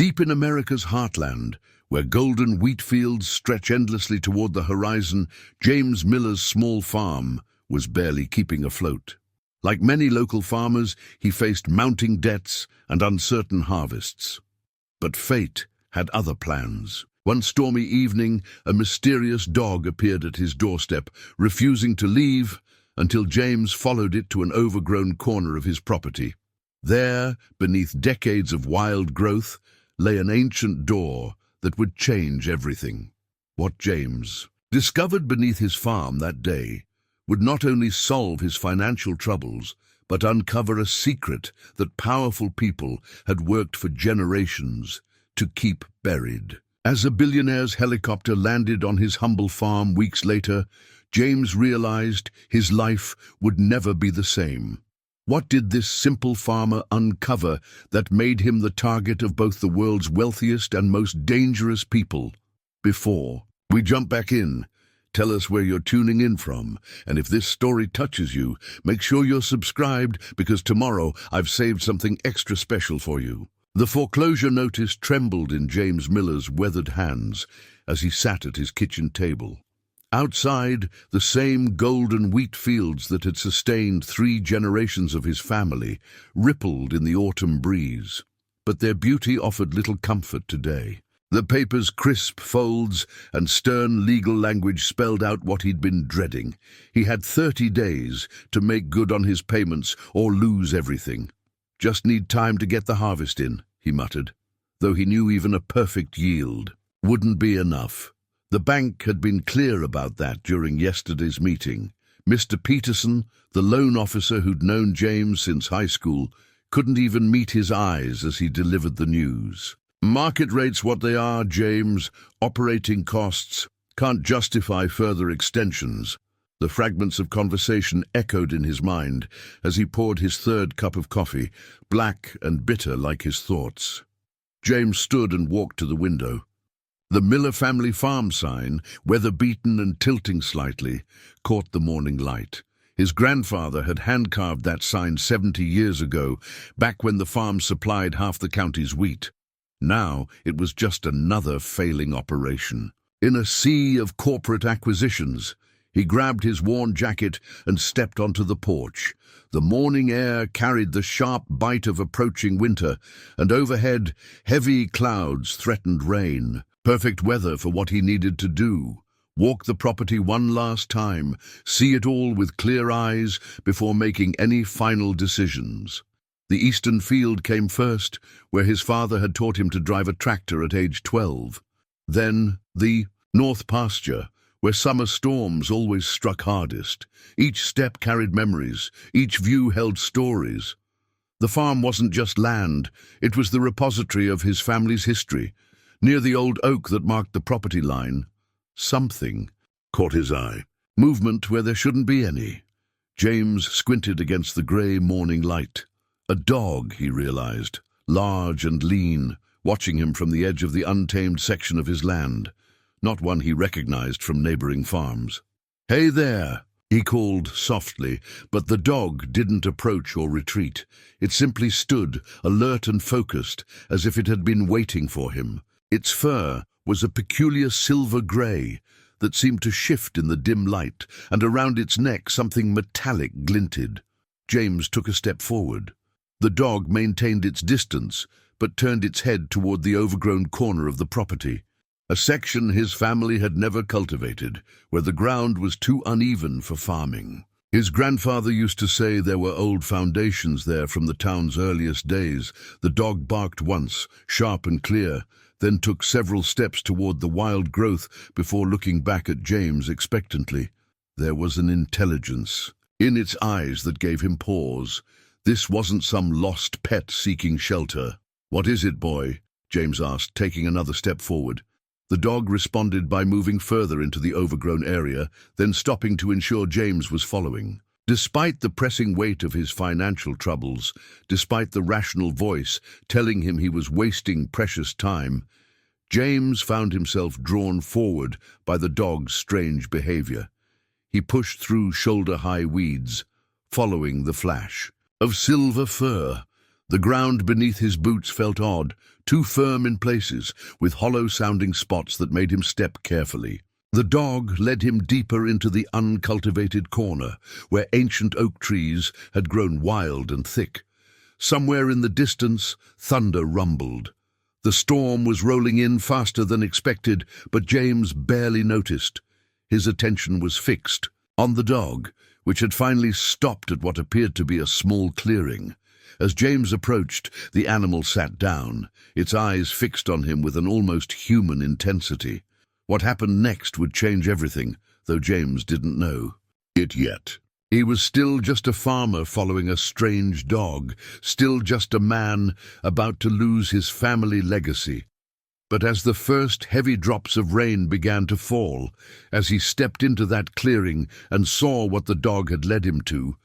Deep in America's heartland, where golden wheat fields stretch endlessly toward the horizon, James Miller's small farm was barely keeping afloat. Like many local farmers, he faced mounting debts and uncertain harvests. But fate had other plans. One stormy evening, a mysterious dog appeared at his doorstep, refusing to leave until James followed it to an overgrown corner of his property. There, beneath decades of wild growth, lay an ancient door that would change everything. What James discovered beneath his farm that day would not only solve his financial troubles, but uncover a secret that powerful people had worked for generations to keep buried. As a billionaire's helicopter landed on his humble farm weeks later, James realized his life would never be the same. What did this simple farmer uncover that made him the target of both the world's wealthiest and most dangerous people? Before we jump back in, tell us where you're tuning in from, and if this story touches you, make sure you're subscribed, because tomorrow I've saved something extra special for you. The foreclosure notice trembled in James Miller's weathered hands as he sat at his kitchen table. Outside, the same golden wheat fields that had sustained 3 generations of his family rippled in the autumn breeze. But their beauty offered little comfort today. The paper's crisp folds and stern legal language spelled out what he'd been dreading. He had 30 days to make good on his payments or lose everything. "Just need time to get the harvest in," he muttered, though he knew even a perfect yield wouldn't be enough. The bank had been clear about that during yesterday's meeting. Mr. Peterson, the loan officer who'd known James since high school, couldn't even meet his eyes as he delivered the news. "Market rates what they are, James. Operating costs can't justify further extensions." The fragments of conversation echoed in his mind as he poured his 3rd cup of coffee, black and bitter like his thoughts. James stood and walked to the window. The Miller family farm sign, weather-beaten and tilting slightly, caught the morning light. His grandfather had hand-carved that sign 70 years ago, back when the farm supplied half the county's wheat. Now it was just another failing operation. In a sea of corporate acquisitions, he grabbed his worn jacket and stepped onto the porch. The morning air carried the sharp bite of approaching winter, and overhead, heavy clouds threatened rain. Perfect weather for what he needed to do. Walk the property one last time, see it all with clear eyes before making any final decisions. The eastern field came first, where his father had taught him to drive a tractor at age 12. Then the north pasture, where summer storms always struck hardest. Each step carried memories, each view held stories. The farm wasn't just land, it was the repository of his family's history. Near the old oak that marked the property line, something caught his eye. Movement where there shouldn't be any. James squinted against the grey morning light. A dog, he realized, large and lean, watching him from the edge of the untamed section of his land, not one he recognized from neighboring farms. "Hey there," he called softly, but the dog didn't approach or retreat. It simply stood, alert and focused, as if it had been waiting for him. Its fur was a peculiar silver grey that seemed to shift in the dim light, and around its neck something metallic glinted. James took a step forward. The dog maintained its distance, but turned its head toward the overgrown corner of the property, a section his family had never cultivated, where the ground was too uneven for farming. His grandfather used to say there were old foundations there from the town's earliest days. The dog barked once, sharp and clear, then took several steps toward the wild growth before looking back at James expectantly. There was an intelligence in its eyes that gave him pause. This wasn't some lost pet seeking shelter. "What is it, boy?" James asked, taking another step forward. The dog responded by moving further into the overgrown area, then stopping to ensure James was following. Despite the pressing weight of his financial troubles, despite the rational voice telling him he was wasting precious time, James found himself drawn forward by the dog's strange behavior. He pushed through shoulder-high weeds, following the flash of silver fur. The ground beneath his boots felt odd, too firm in places, with hollow-sounding spots that made him step carefully. The dog led him deeper into the uncultivated corner, where ancient oak trees had grown wild and thick. Somewhere in the distance, thunder rumbled. The storm was rolling in faster than expected, but James barely noticed. His attention was fixed on the dog, which had finally stopped at what appeared to be a small clearing. As James approached, the animal sat down, its eyes fixed on him with an almost human intensity. What happened next would change everything, though James didn't know it yet. He was still just a farmer following a strange dog, still just a man about to lose his family legacy. But as the first heavy drops of rain began to fall, as he stepped into that clearing and saw what the dog had led him to,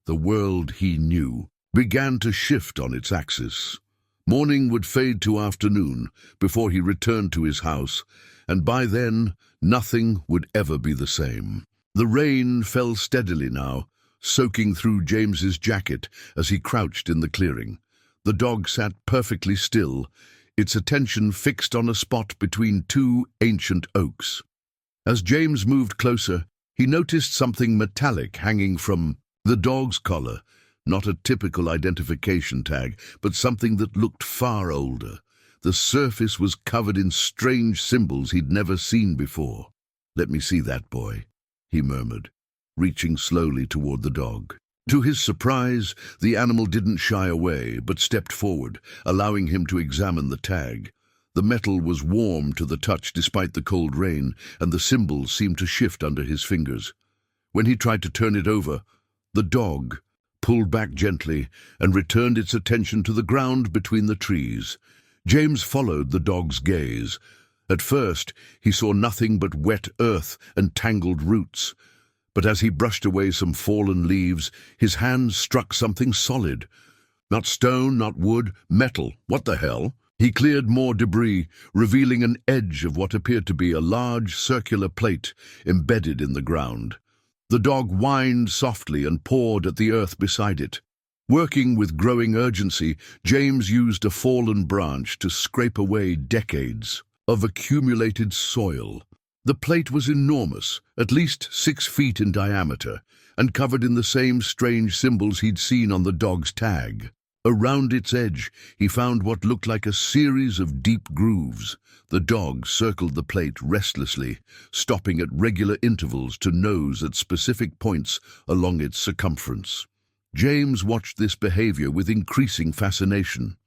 the world he knew began to shift on its axis. Morning would fade to afternoon before he returned to his house, and by then nothing would ever be the same. The rain fell steadily now, soaking through James's jacket as he crouched in the clearing. The dog sat perfectly still, its attention fixed on a spot between two ancient oaks. As James moved closer, he noticed something metallic hanging from the dog's collar, not a typical identification tag, but something that looked far older. The surface was covered in strange symbols he'd never seen before. "Let me see that, boy," he murmured, reaching slowly toward the dog. To his surprise, the animal didn't shy away, but stepped forward, allowing him to examine the tag. The metal was warm to the touch despite the cold rain, and the symbols seemed to shift under his fingers. When he tried to turn it over, the dog pulled back gently and returned its attention to the ground between the trees. James followed the dog's gaze. At first, he saw nothing but wet earth and tangled roots. But as he brushed away some fallen leaves, his hand struck something solid. Not stone, not wood, metal. What the hell? He cleared more debris, revealing an edge of what appeared to be a large circular plate embedded in the ground. The dog whined softly and pawed at the earth beside it. Working with growing urgency, James used a fallen branch to scrape away decades of accumulated soil. The plate was enormous, at least 6 feet in diameter, and covered in the same strange symbols he'd seen on the dog's tag. Around its edge, he found what looked like a series of deep grooves. The dog circled the plate restlessly, stopping at regular intervals to nose at specific points along its circumference. James watched this behavior with increasing fascination.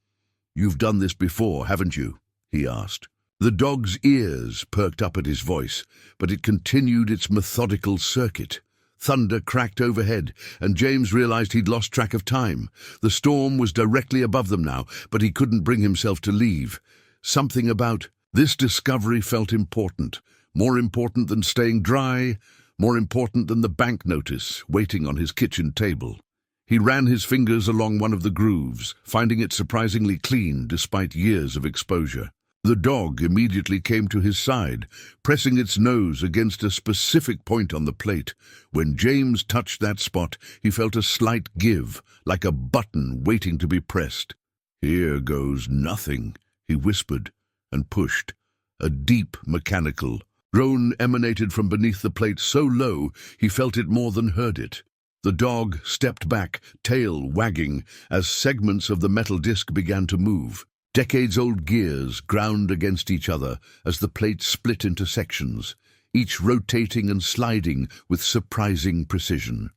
"You've done this before, haven't you?" he asked. The dog's ears perked up at his voice, but it continued its methodical circuit. Thunder cracked overhead, and James realized he'd lost track of time. The storm was directly above them now, but he couldn't bring himself to leave. Something about this discovery felt important, more important than staying dry, more important than the bank notice waiting on his kitchen table. He ran his fingers along one of the grooves, finding it surprisingly clean despite years of exposure. The dog immediately came to his side, pressing its nose against a specific point on the plate. When James touched that spot, he felt a slight give, like a button waiting to be pressed. "Here goes nothing," he whispered, and pushed. A deep, mechanical groan emanated from beneath the plate so low he felt it more than heard it. The dog stepped back, tail wagging, as segments of the metal disc began to move. Decades-old gears ground against each other as the plate split into sections, each rotating and sliding with surprising precision.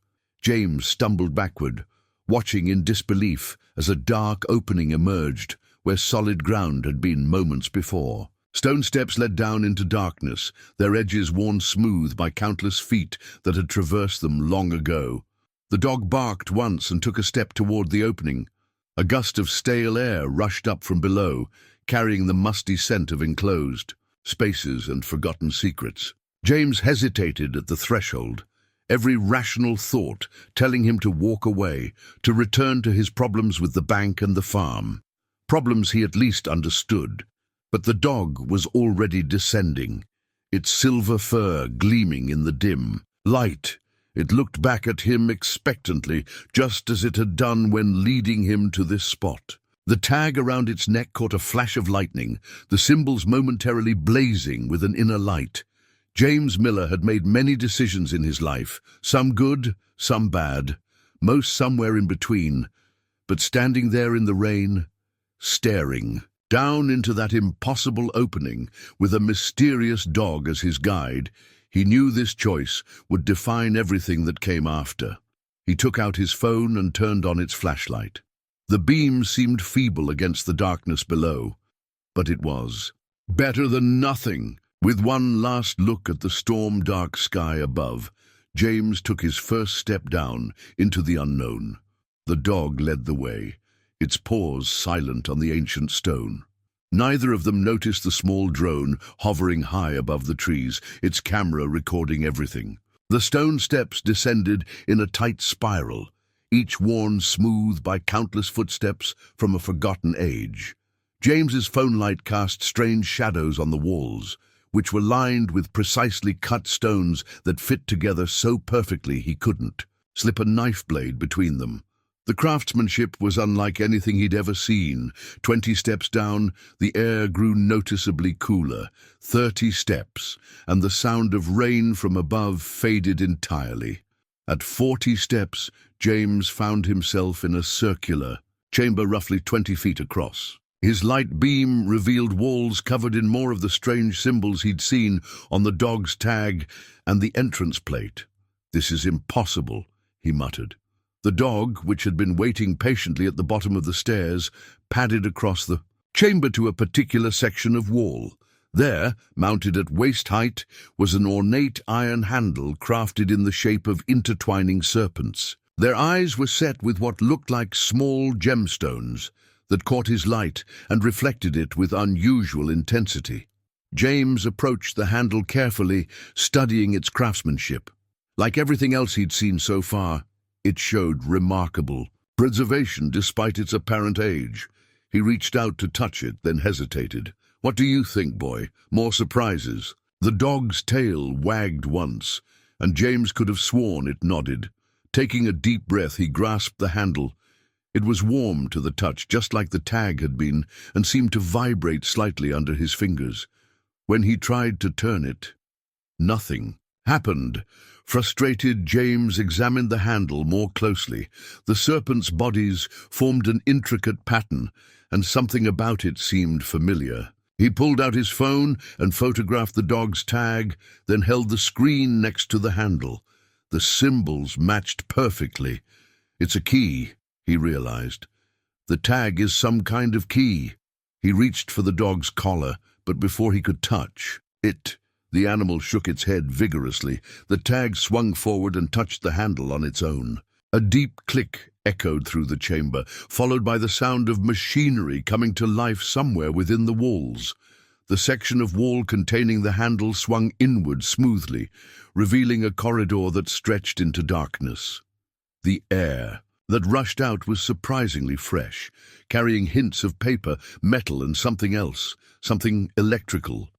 James stumbled backward, watching in disbelief as a dark opening emerged where solid ground had been moments before. Stone steps led down into darkness, their edges worn smooth by countless feet that had traversed them long ago. The dog barked once and took a step toward the opening. A gust of stale air rushed up from below, carrying the musty scent of enclosed spaces and forgotten secrets. James hesitated at the threshold, every rational thought telling him to walk away, to return to his problems with the bank and the farm. Problems he at least understood. But the dog was already descending, its silver fur gleaming in the dim light. It looked back at him expectantly, just as it had done when leading him to this spot. The tag around its neck caught a flash of lightning, the symbols momentarily blazing with an inner light. James Miller had made many decisions in his life, some good, some bad, most somewhere in between. But standing there in the rain, staring down into that impossible opening with a mysterious dog as his guide, he knew this choice would define everything that came after. He took out his phone and turned on its flashlight. The beam seemed feeble against the darkness below, but it was better than nothing. With one last look at the storm-dark sky above, James took his first step down into the unknown. The dog led the way, its paws silent on the ancient stone. Neither of them noticed the small drone hovering high above the trees, its camera recording everything. The stone steps descended in a tight spiral, each worn smooth by countless footsteps from a forgotten age. James's phone light cast strange shadows on the walls, which were lined with precisely cut stones that fit together so perfectly he couldn't slip a knife blade between them. The craftsmanship was unlike anything he'd ever seen. 20 steps down, the air grew noticeably cooler. 30 steps, and the sound of rain from above faded entirely. At 40 steps, James found himself in a circular chamber roughly 20 feet across. His light beam revealed walls covered in more of the strange symbols he'd seen on the dog's tag and the entrance plate. "This is impossible," he muttered. The dog, which had been waiting patiently at the bottom of the stairs, padded across the chamber to a particular section of wall. There, mounted at waist height, was an ornate iron handle crafted in the shape of intertwining serpents. Their eyes were set with what looked like small gemstones that caught his light and reflected it with unusual intensity. James approached the handle carefully, studying its craftsmanship. Like everything else he'd seen so far, it showed remarkable preservation despite its apparent age. He reached out to touch it, then hesitated. "What do you think, boy? More surprises?" The dog's tail wagged once, and James could have sworn it nodded. Taking a deep breath, he grasped the handle. It was warm to the touch, just like the tag had been, and seemed to vibrate slightly under his fingers. When he tried to turn it, nothing happened. Frustrated, James examined the handle more closely. The serpent's bodies formed an intricate pattern, and something about it seemed familiar. He pulled out his phone and photographed the dog's tag, then held the screen next to the handle. The symbols matched perfectly. "It's a key," he realized. "The tag is some kind of key." He reached for the dog's collar, but before he could touch it, the animal shook its head vigorously. The tag swung forward and touched the handle on its own. A deep click echoed through the chamber, followed by the sound of machinery coming to life somewhere within the walls. The section of wall containing the handle swung inward smoothly, revealing a corridor that stretched into darkness. The air that rushed out was surprisingly fresh, carrying hints of paper, metal, and something else, something electrical.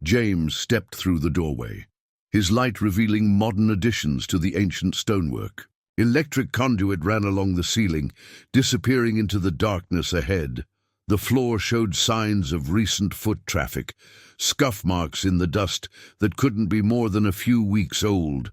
James stepped through the doorway, his light revealing modern additions to the ancient stonework. Electric conduit ran along the ceiling, disappearing into the darkness ahead. The floor showed signs of recent foot traffic, scuff marks in the dust that couldn't be more than a few weeks old.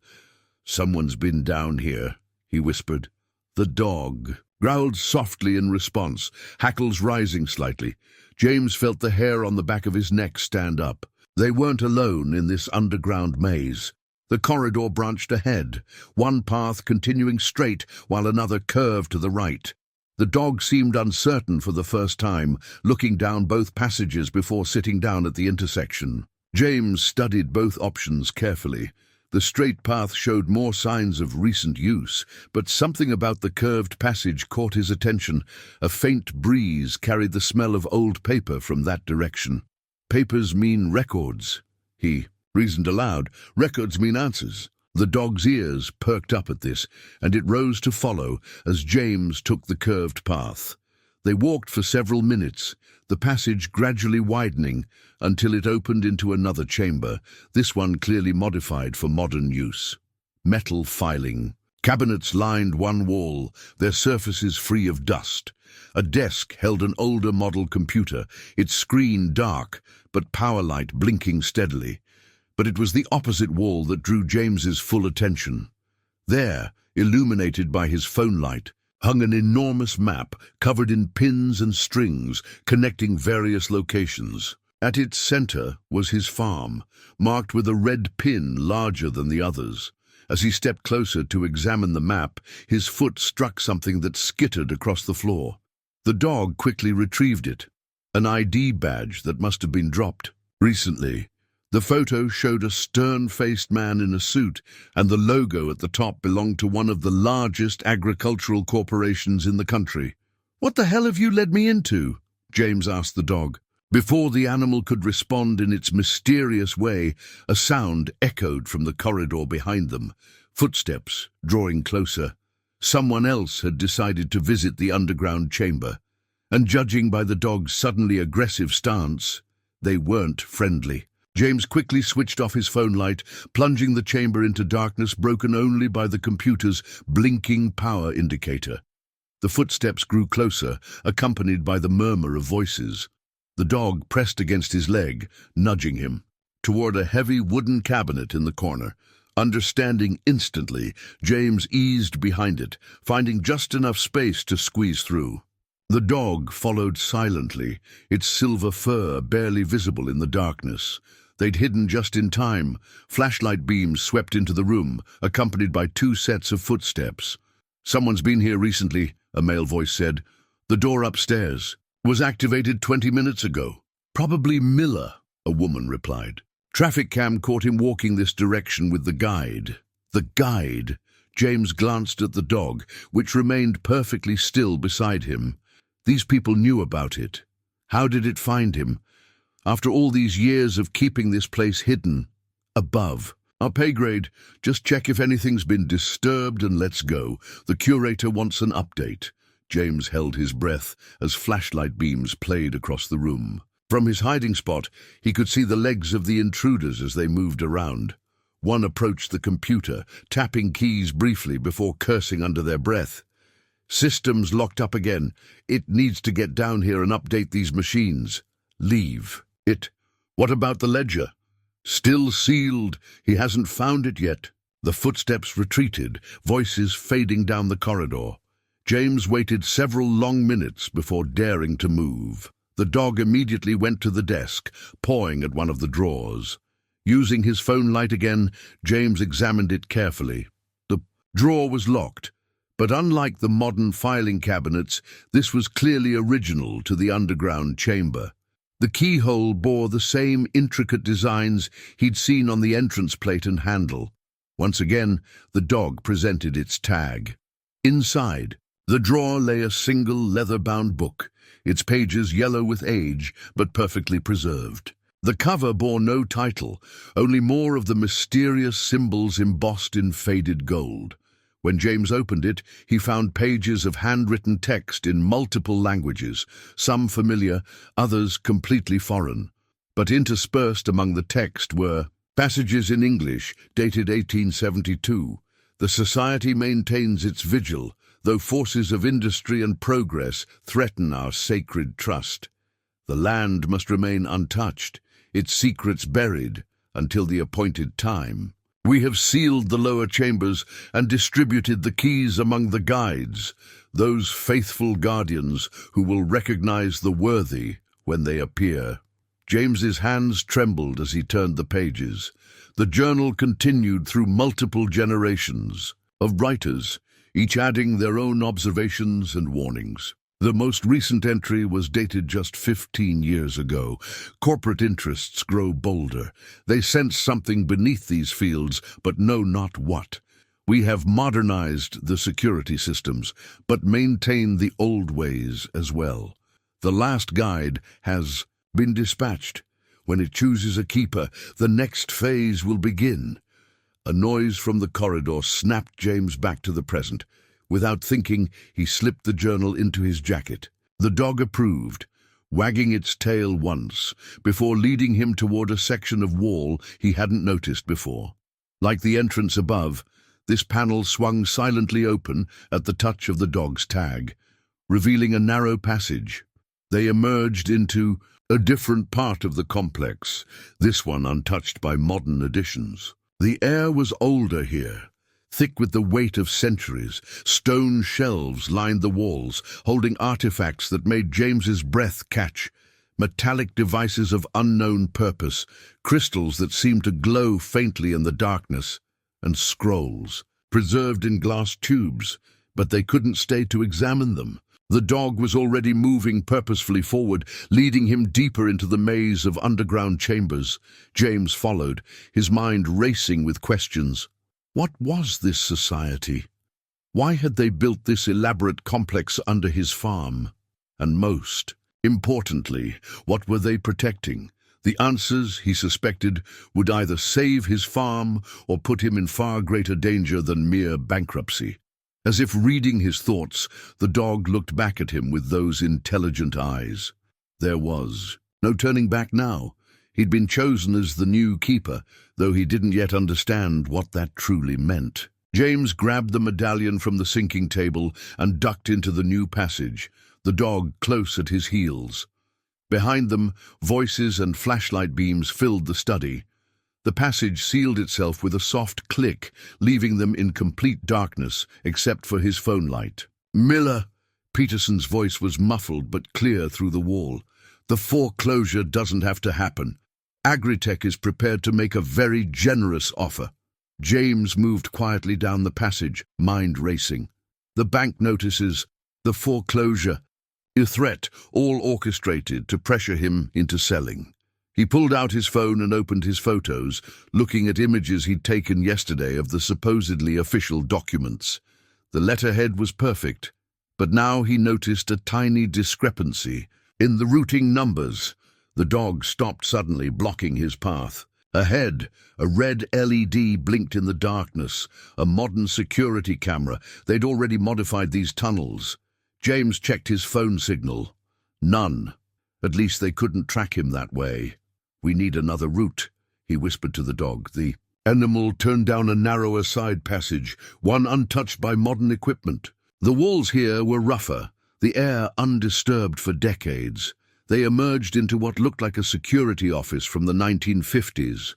"Someone's been down here," he whispered. The dog growled softly in response, hackles rising slightly. James felt the hair on the back of his neck stand up. They weren't alone in this underground maze. The corridor branched ahead, one path continuing straight while another curved to the right. The dog seemed uncertain for the first time, looking down both passages before sitting down at the intersection. James studied both options carefully. The straight path showed more signs of recent use, but something about the curved passage caught his attention. A faint breeze carried the smell of old paper from that direction. "Papers mean records," he reasoned aloud. "Records mean answers." The dog's ears perked up at this, and it rose to follow as James took the curved path. They walked for several minutes, the passage gradually widening until it opened into another chamber, this one clearly modified for modern use. Metal filing. Cabinets lined one wall, their surfaces free of dust. A desk held an older model computer, its screen dark, but power light blinking steadily. But it was the opposite wall that drew James's full attention. There, illuminated by his phone light, hung an enormous map covered in pins and strings connecting various locations. At its center was his farm, marked with a red pin larger than the others. As he stepped closer to examine the map, his foot struck something that skittered across the floor. The dog quickly retrieved it, an ID badge that must have been dropped recently. The photo showed a stern-faced man in a suit, and the logo at the top belonged to one of the largest agricultural corporations in the country. "What the hell have you led me into?" James asked the dog. Before the animal could respond in its mysterious way, a sound echoed from the corridor behind them. Footsteps drawing closer. Someone else had decided to visit the underground chamber, and judging by the dog's suddenly aggressive stance, they weren't friendly. James quickly switched off his phone light, plunging the chamber into darkness broken only by the computer's blinking power indicator. The footsteps grew closer, accompanied by the murmur of voices. The dog pressed against his leg, nudging him, toward a heavy wooden cabinet in the corner. Understanding instantly, James eased behind it, finding just enough space to squeeze through. The dog followed silently, its silver fur barely visible in the darkness. They'd hidden just in time. Flashlight beams swept into the room, accompanied by 2 sets of footsteps. "Someone's been here recently," a male voice said. "The door upstairs was activated 20 minutes ago." "Probably Miller," a woman replied. "Traffic cam caught him walking this direction with the guide." The guide? James glanced at the dog, which remained perfectly still beside him. These people knew about it. How did it find him? After all these years of keeping this place hidden. "Above. Our pay grade. Just check if anything's been disturbed and let's go. The curator wants an update." James held his breath as flashlight beams played across the room. From his hiding spot, he could see the legs of the intruders as they moved around. One approached the computer, tapping keys briefly before cursing under their breath. "Systems locked up again. It needs to get down here and update these machines." "Leave." "It. What about the ledger?" "Still sealed. He hasn't found it yet." The footsteps retreated, voices fading down the corridor. James waited several long minutes before daring to move. The dog immediately went to the desk, pawing at one of the drawers. Using his phone light again, James examined it carefully. The drawer was locked, but unlike the modern filing cabinets, this was clearly original to the underground chamber. The keyhole bore the same intricate designs he'd seen on the entrance plate and handle. Once again, the dog presented its tag. Inside, the drawer lay a single leather-bound book, its pages yellow with age, but perfectly preserved. The cover bore no title, only more of the mysterious symbols embossed in faded gold. When James opened it, he found pages of handwritten text in multiple languages, some familiar, others completely foreign. But interspersed among the text were passages in English, dated 1872. "The society maintains its vigil, though forces of industry and progress threaten our sacred trust. The land must remain untouched, its secrets buried, until the appointed time. We have sealed the lower chambers and distributed the keys among the guides, those faithful guardians who will recognize the worthy when they appear." James's hands trembled as he turned the pages. The journal continued through multiple generations of writers, each adding their own observations and warnings. The most recent entry was dated just 15 years ago. Corporate interests grow bolder. They sense something beneath these fields, but know not what. "We have modernized the security systems, but maintain the old ways as well. The last guide has been dispatched. When it chooses a keeper, the next phase will begin." A noise from the corridor snapped James back to the present. Without thinking, he slipped the journal into his jacket. The dog approved, wagging its tail once, before leading him toward a section of wall he hadn't noticed before. Like the entrance above, this panel swung silently open at the touch of the dog's tag. revealing a narrow passage. They emerged into a different part of the complex, this one untouched by modern additions. The air was older here, thick with the weight of centuries. Stone shelves lined the walls, holding artifacts that made James's breath catch. Metallic devices of unknown purpose, crystals that seemed to glow faintly in the darkness, and scrolls, preserved in glass tubes, but they couldn't stay to examine them. The dog was already moving purposefully forward, leading him deeper into the maze of underground chambers. James followed, his mind racing with questions. What was this society? Why had they built this elaborate complex under his farm? And most importantly, what were they protecting? The answers, he suspected, would either save his farm or put him in far greater danger than mere bankruptcy. As if reading his thoughts, the dog looked back at him with those intelligent eyes. There was no turning back now. He'd been chosen as the new keeper, though he didn't yet understand what that truly meant. James grabbed the medallion from the sinking table and ducked into the new passage, the dog close at his heels. Behind them, voices and flashlight beams filled the study. The passage sealed itself with a soft click, leaving them in complete darkness, except for his phone light. "Miller!" Peterson's voice was muffled but clear through the wall. "The foreclosure doesn't have to happen. Agritech is prepared to make a very generous offer." James moved quietly down the passage, mind racing. The bank notices, the foreclosure, a threat, all orchestrated to pressure him into selling. He pulled out his phone and opened his photos, looking at images he'd taken yesterday of the supposedly official documents. The letterhead was perfect, but now he noticed a tiny discrepancy in the routing numbers. The dog stopped suddenly, blocking his path. Ahead, a red LED blinked in the darkness, a modern security camera. They'd already modified these tunnels. James checked his phone signal. None. At least they couldn't track him that way. "We need another route," he whispered to the dog. The animal turned down a narrower side passage, one untouched by modern equipment. The walls here were rougher, the air undisturbed for decades. They emerged into what looked like a security office from the 1950s.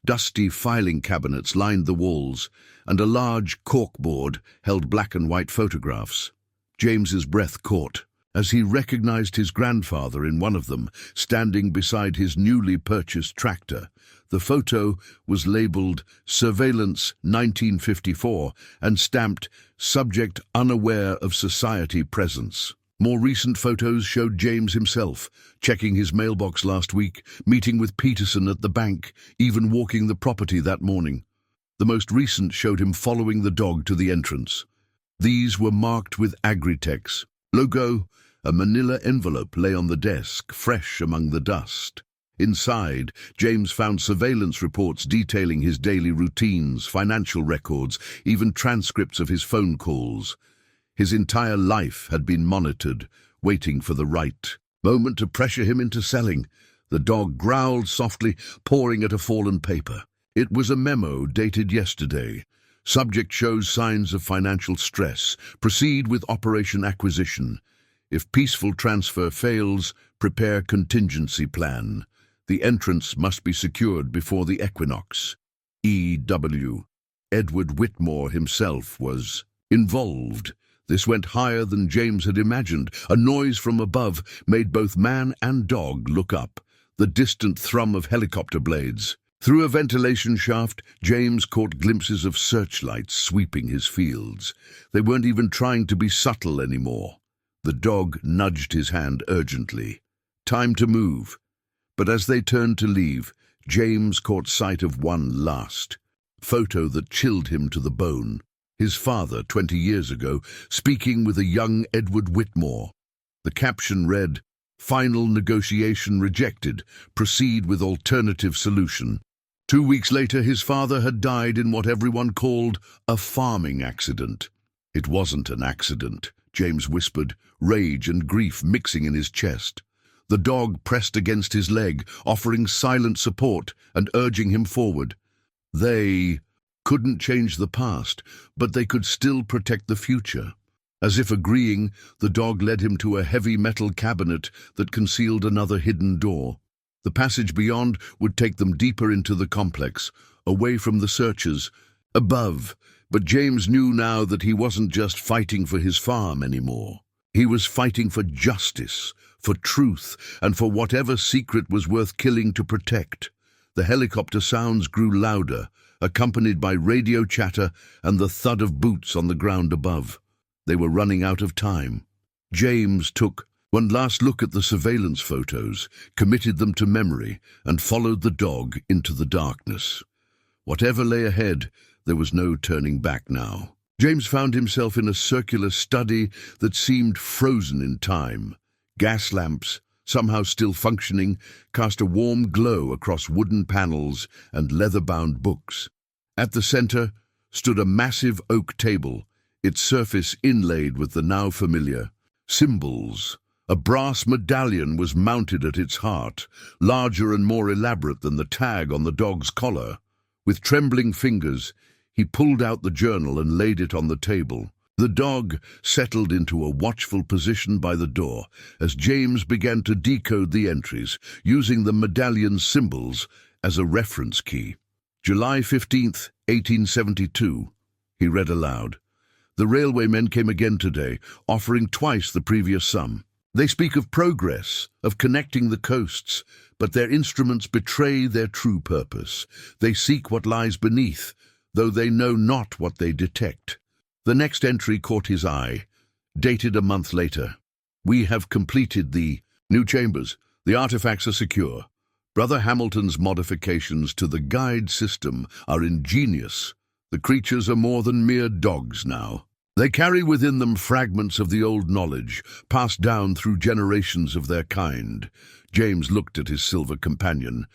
Dusty filing cabinets lined the walls, and a large corkboard held black and white photographs. James's breath caught as he recognized his grandfather in one of them, standing beside his newly purchased tractor. The photo was labeled Surveillance 1954 and stamped Subject Unaware of Society Presence. More recent photos showed James himself, checking his mailbox last week, meeting with Peterson at the bank, even walking the property that morning. The most recent showed him following the dog to the entrance. These were marked with Agritech's logo. A manila envelope lay on the desk, fresh among the dust. Inside, James found surveillance reports detailing his daily routines, financial records, even transcripts of his phone calls. His entire life had been monitored, waiting for the right moment to pressure him into selling. The dog growled softly, pawing at a fallen paper. It was a memo dated yesterday. Subject shows signs of financial stress. Proceed with Operation Acquisition. If peaceful transfer fails, prepare contingency plan. The entrance must be secured before the equinox. E.W. Edward Whitmore himself was involved. This went higher than James had imagined. A noise from above made both man and dog look up, the distant thrum of helicopter blades. Through a ventilation shaft, James caught glimpses of searchlights sweeping his fields. They weren't even trying to be subtle anymore. The dog nudged his hand urgently. Time to move. But as they turned to leave, James caught sight of one last photo that chilled him to the bone. His father, 20 years ago, speaking with a young Edward Whitmore. The caption read, "Final negotiation rejected. Proceed with alternative solution." 2 weeks later, his father had died in what everyone called a farming accident. It wasn't an accident, James whispered, rage and grief mixing in his chest. The dog pressed against his leg, offering silent support and urging him forward. They couldn't change the past, but they could still protect the future. As if agreeing, the dog led him to a heavy metal cabinet that concealed another hidden door. The passage beyond would take them deeper into the complex, away from the searchers above. But James knew now that he wasn't just fighting for his farm anymore. He was fighting for justice, for truth, and for whatever secret was worth killing to protect. The helicopter sounds grew louder, accompanied by radio chatter and the thud of boots on the ground above. They were running out of time. James took one last look at the surveillance photos, committed them to memory, and followed the dog into the darkness. Whatever lay ahead, there was no turning back now. James found himself in a circular study that seemed frozen in time. Gas lamps, somehow still functioning, cast a warm glow across wooden panels and leather-bound books. At the center stood a massive oak table, its surface inlaid with the now familiar symbols. A brass medallion was mounted at its heart, larger and more elaborate than the tag on the dog's collar. With trembling fingers, he pulled out the journal and laid it on the table. The dog settled into a watchful position by the door as James began to decode the entries, using the medallion's symbols as a reference key. July 15th, 1872, he read aloud. The railwaymen came again today, offering twice the previous sum. They speak of progress, of connecting the coasts, but their instruments betray their true purpose. They seek what lies beneath, though they know not what they detect. The next entry caught his eye, dated a month later. We have completed the new chambers. The artifacts are secure. Brother Hamilton's modifications to the guide system are ingenious. The creatures are more than mere dogs now. They carry within them fragments of the old knowledge, passed down through generations of their kind. James looked at his silver companion.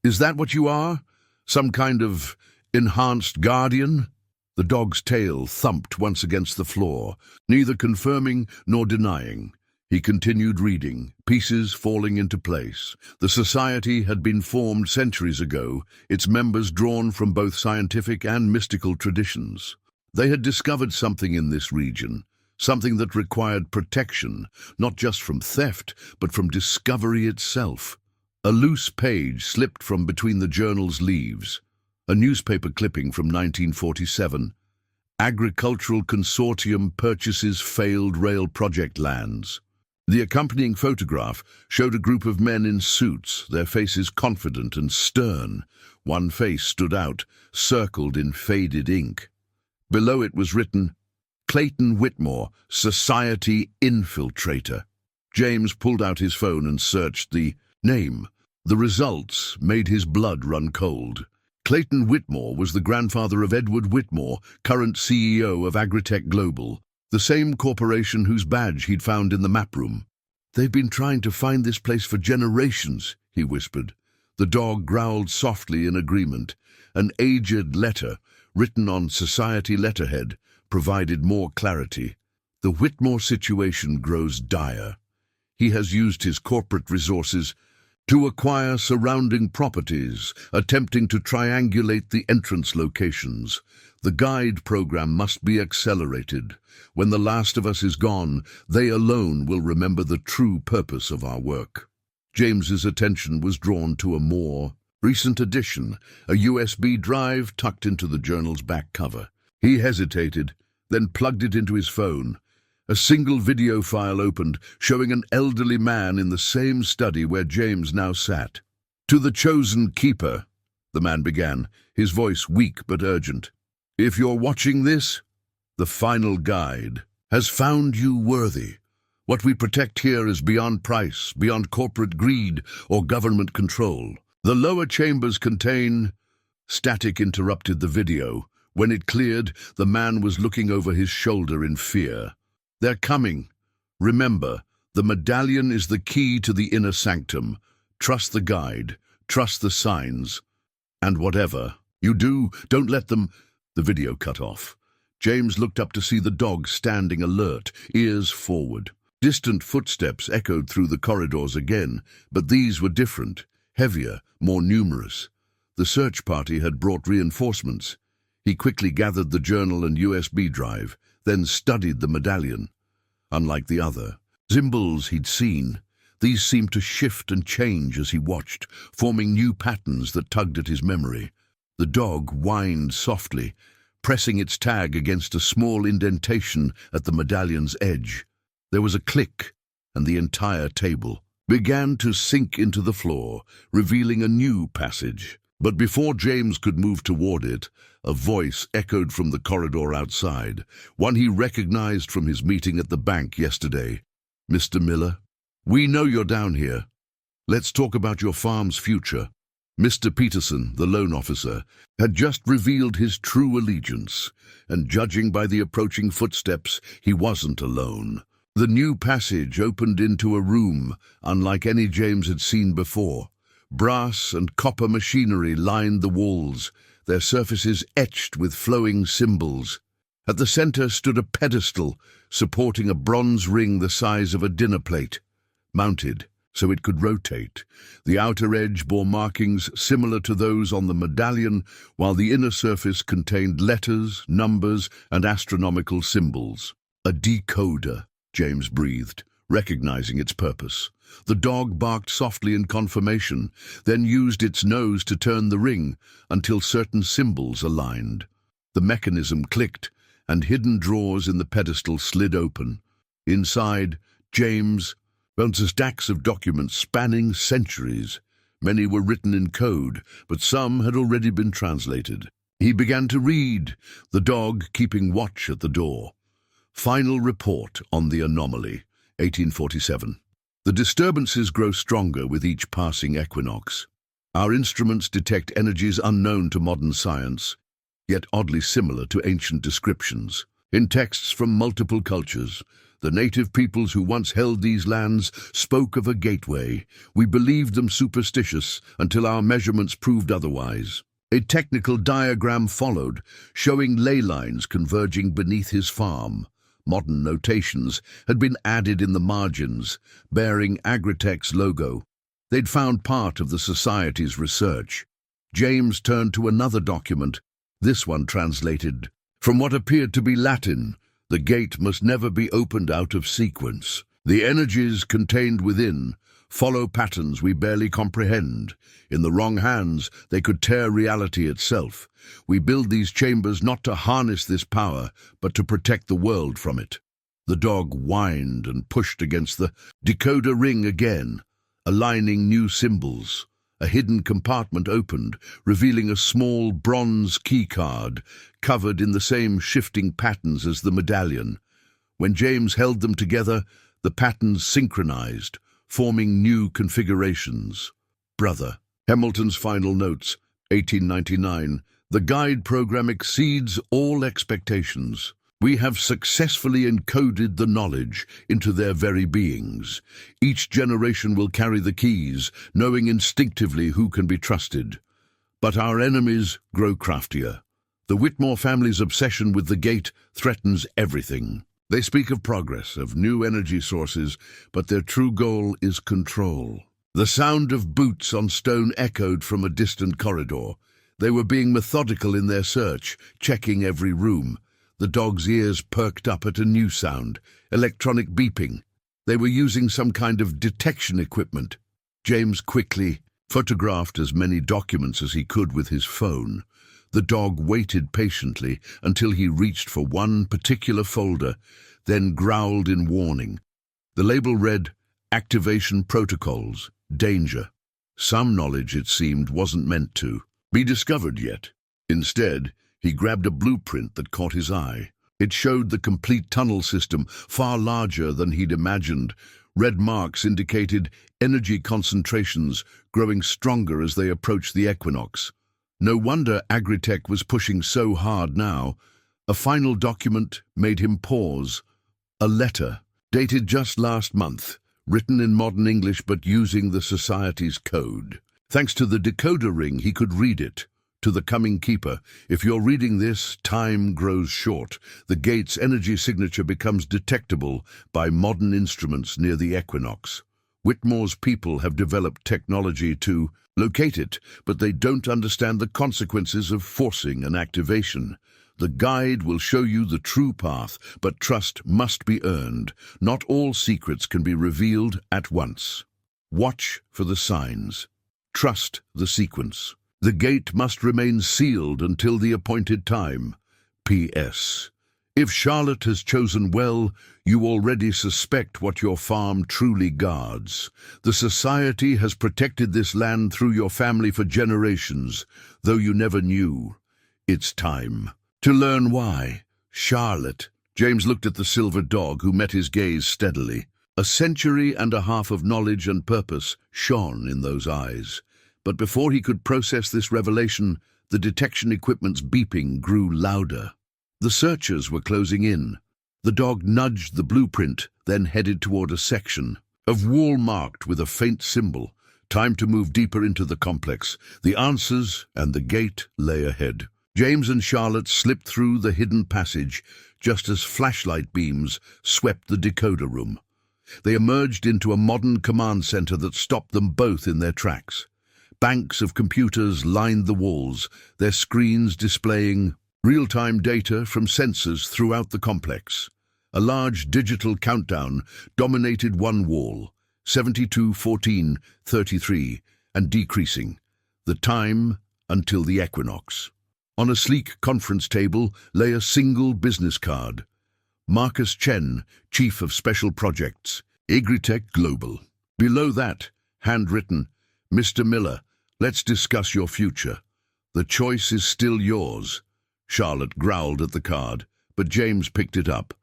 Is that what you are? Some kind of enhanced guardian? The dog's tail thumped once against the floor, neither confirming nor denying. He continued reading, pieces falling into place. The society had been formed centuries ago, its members drawn from both scientific and mystical traditions. They had discovered something in this region, something that required protection, not just from theft, but from discovery itself. A loose page slipped from between the journal's leaves. A newspaper clipping from 1947. Agricultural Consortium purchases failed rail project lands. The accompanying photograph showed a group of men in suits, their faces confident and stern. One face stood out, circled in faded ink. Below it was written, Clayton Whitmore, Society Infiltrator. James pulled out his phone and searched the name. The results made his blood run cold. Clayton Whitmore was the grandfather of Edward Whitmore, current CEO of Agritech Global, the same corporation whose badge he'd found in the map room. They've been trying to find this place for generations, he whispered. The dog growled softly in agreement. An aged letter, written on society letterhead, provided more clarity. The Whitmore situation grows dire. He has used his corporate resources to acquire surrounding properties, attempting to triangulate the entrance locations. The guide program must be accelerated. When the last of us is gone, they alone will remember the true purpose of our work. James's attention was drawn to a more recent addition, a USB drive tucked into the journal's back cover. He hesitated, then plugged it into his phone. A single video file opened, showing an elderly man in the same study where James now sat. To the chosen keeper, the man began, his voice weak but urgent. If you're watching this, the final guide has found you worthy. What we protect here is beyond price, beyond corporate greed or government control. The lower chambers contain... Static interrupted the video. When it cleared, the man was looking over his shoulder in fear. They're coming. Remember, the medallion is the key to the inner sanctum. Trust the guide, trust the signs. And whatever you do, don't let them... The video cut off. James looked up to see the dog standing alert, ears forward. Distant footsteps echoed through the corridors again, but these were different, heavier, more numerous. The search party had brought reinforcements. He quickly gathered the journal and USB drive. then studied the medallion. Unlike the other symbols he'd seen, these seemed to shift and change as he watched, forming new patterns that tugged at his memory. The dog whined softly, pressing its tag against a small indentation at the medallion's edge. There was a click, and the entire table began to sink into the floor, revealing a new passage. But before James could move toward it, a voice echoed from the corridor outside, one he recognized from his meeting at the bank yesterday. "Mr. Miller, we know you're down here. Let's talk about your farm's future." Mr. Peterson, the loan officer, had just revealed his true allegiance, and judging by the approaching footsteps, he wasn't alone. The new passage opened into a room unlike any James had seen before. Brass and copper machinery lined the walls, their surfaces etched with flowing symbols. At the center stood a pedestal supporting a bronze ring the size of a dinner plate, mounted so it could rotate. The outer edge bore markings similar to those on the medallion, while the inner surface contained letters, numbers, and astronomical symbols. "A decoder," James breathed, recognizing its purpose. The dog barked softly in confirmation, then used its nose to turn the ring until certain symbols aligned. The mechanism clicked, and hidden drawers in the pedestal slid open. Inside, James found stacks of documents spanning centuries. Many were written in code, but some had already been translated. He began to read, the dog keeping watch at the door. Final report on the anomaly, 1847. The disturbances grow stronger with each passing equinox. Our instruments detect energies unknown to modern science, yet oddly similar to ancient descriptions. In texts from multiple cultures, the native peoples who once held these lands spoke of a gateway. We believed them superstitious until our measurements proved otherwise. A technical diagram followed, showing ley lines converging beneath his farm. Modern notations had been added in the margins, bearing Agritech's logo. They'd found part of the society's research. James turned to another document, this one translated from what appeared to be Latin. "The gate must never be opened out of sequence. The energies contained within follow patterns we barely comprehend. In the wrong hands, they could tear reality itself. We build these chambers not to harness this power, but to protect the world from it." The dog whined and pushed against the decoder ring again, aligning new symbols. A hidden compartment opened, revealing a small bronze keycard, covered in the same shifting patterns as the medallion. When James held them together, the patterns synchronized, forming new configurations. "Brother." Hamilton's final notes, 1899. "The guide program exceeds all expectations. We have successfully encoded the knowledge into their very beings. Each generation will carry the keys, knowing instinctively who can be trusted. But our enemies grow craftier. The Whitmore family's obsession with the gate threatens everything. They speak of progress, of new energy sources, but their true goal is control." The sound of boots on stone echoed from a distant corridor. They were being methodical in their search, checking every room. The dog's ears perked up at a new sound, electronic beeping. They were using some kind of detection equipment. James quickly photographed as many documents as he could with his phone. The dog waited patiently until he reached for one particular folder, then growled in warning. The label read, "Activation Protocols, Danger." Some knowledge, it seemed, wasn't meant to be discovered yet. Instead, he grabbed a blueprint that caught his eye. It showed the complete tunnel system, far larger than he'd imagined. Red marks indicated energy concentrations growing stronger as they approached the equinox. No wonder Agritech was pushing so hard now. A final document made him pause. A letter, dated just last month, written in modern English but using the society's code. Thanks to the decoder ring, he could read it. To the coming keeper, "If you're reading this, time grows short. The gate's energy signature becomes detectable by modern instruments near the equinox. Whitmore's people have developed technology to locate it, but they don't understand the consequences of forcing an activation. The guide will show you the true path, but trust must be earned. Not all secrets can be revealed at once. Watch for the signs. Trust the sequence. The gate must remain sealed until the appointed time. P.S. If Charlotte has chosen well, you already suspect what your farm truly guards. The society has protected this land through your family for generations, though you never knew. It's time to learn why. Charlotte. James looked at the silver dog, who met his gaze steadily. A century and a half of knowledge and purpose shone in those eyes. But before he could process this revelation, the detection equipment's beeping grew louder. The searchers were closing in. The dog nudged the blueprint, then headed toward a section of wall marked with a faint symbol. Time to move deeper into the complex. The answers and the gate lay ahead. James and Charlotte slipped through the hidden passage just as flashlight beams swept the decoder room. They emerged into a modern command center that stopped them both in their tracks. Banks of computers lined the walls, their screens displaying real-time data from sensors throughout the complex. A large digital countdown dominated one wall, 72:14:33, and decreasing, the time until the equinox. On a sleek conference table lay a single business card. Marcus Chen, Chief of Special Projects, Agritech Global. Below that, handwritten, Mr. Miller, let's discuss your future. The choice is still yours. Charlotte growled at the card, but James picked it up.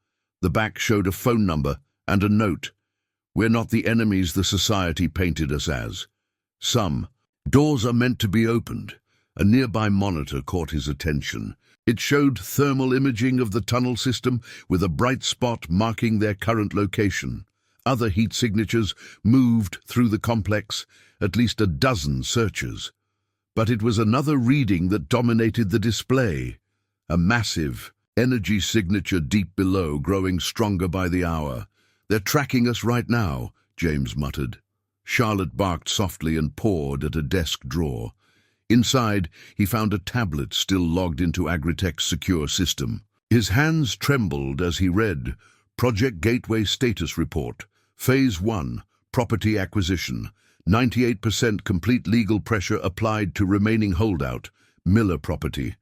The back showed a phone number and a note. We're not the enemies the society painted us as. Some doors are meant to be opened. A nearby monitor caught his attention. It showed thermal imaging of the tunnel system with a bright spot marking their current location. Other heat signatures moved through the complex, at least a dozen searchers. But it was another reading that dominated the display. A massive energy signature deep below, growing stronger by the hour. They're tracking us right now, James muttered. Charlotte barked softly and pawed at a desk drawer. Inside, he found a tablet still logged into Agritech's secure system. His hands trembled as he read, Project Gateway Status Report, Phase 1, Property Acquisition, 98% complete legal pressure applied to remaining holdout, Miller Property.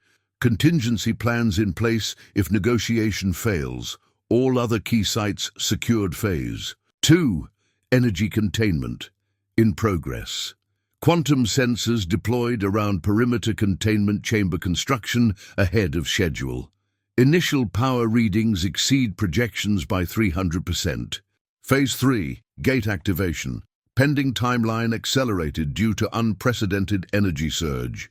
Contingency plans in place if negotiation fails. All other key sites secured. Phase 2, Energy Containment, in progress. Quantum sensors deployed around perimeter containment chamber construction ahead of schedule. Initial power readings exceed projections by 300%. Phase 3, Gate Activation. Pending timeline accelerated due to unprecedented energy surge.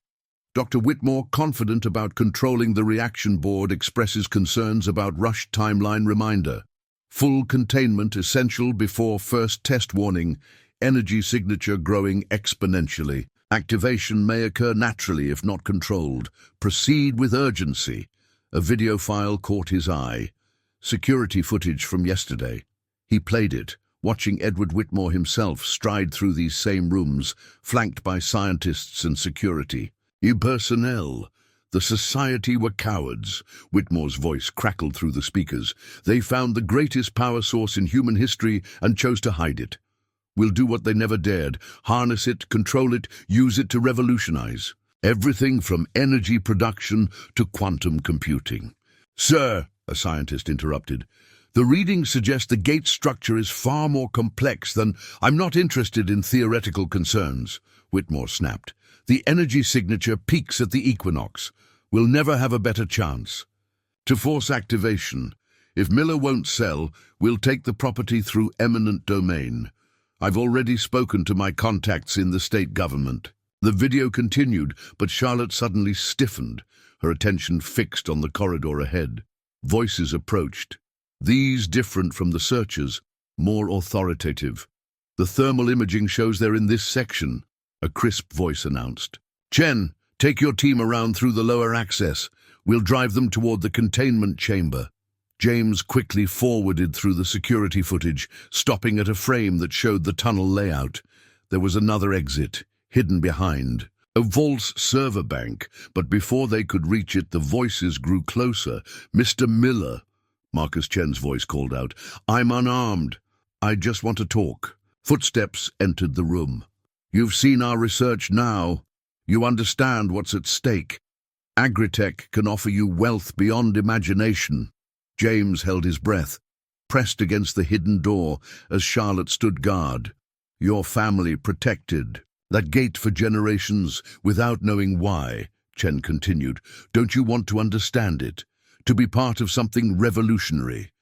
Dr. Whitmore, confident about controlling the reaction board, expresses concerns about rushed timeline reminder. Full containment essential before first test warning. Energy signature growing exponentially. Activation may occur naturally if not controlled. Proceed with urgency. A video file caught his eye. Security footage from yesterday. He played it, watching Edward Whitmore himself stride through these same rooms, flanked by scientists and security. Personnel. The society were cowards. Whitmore's voice crackled through the speakers. They found the greatest power source in human history and chose to hide it. We'll do what they never dared. Harness it, control it, use it to revolutionize. Everything from energy production to quantum computing. Sir, a scientist interrupted, the readings suggest the gate structure is far more complex than... I'm not interested in theoretical concerns, Whitmore snapped. The energy signature peaks at the equinox. We'll never have a better chance. To force activation, if Miller won't sell, we'll take the property through eminent domain. I've already spoken to my contacts in the state government. The video continued, but Charlotte suddenly stiffened, her attention fixed on the corridor ahead. Voices approached. These different from the searchers, more authoritative. The thermal imaging shows they're in this section, a crisp voice announced. Chen, take your team around through the lower access. We'll drive them toward the containment chamber. James quickly forwarded through the security footage, stopping at a frame that showed the tunnel layout. There was another exit, hidden behind. A vault's server bank, but before they could reach it, the voices grew closer. "Mr. Miller," Marcus Chen's voice called out, "I'm unarmed. I just want to talk." Footsteps entered the room. "You've seen our research now. You understand what's at stake. Agritech can offer you wealth beyond imagination." James held his breath, pressed against the hidden door as Charlotte stood guard. "Your family protected. That gate for generations, without knowing why," Chen continued. "Don't you want to understand it? To be part of something revolutionary?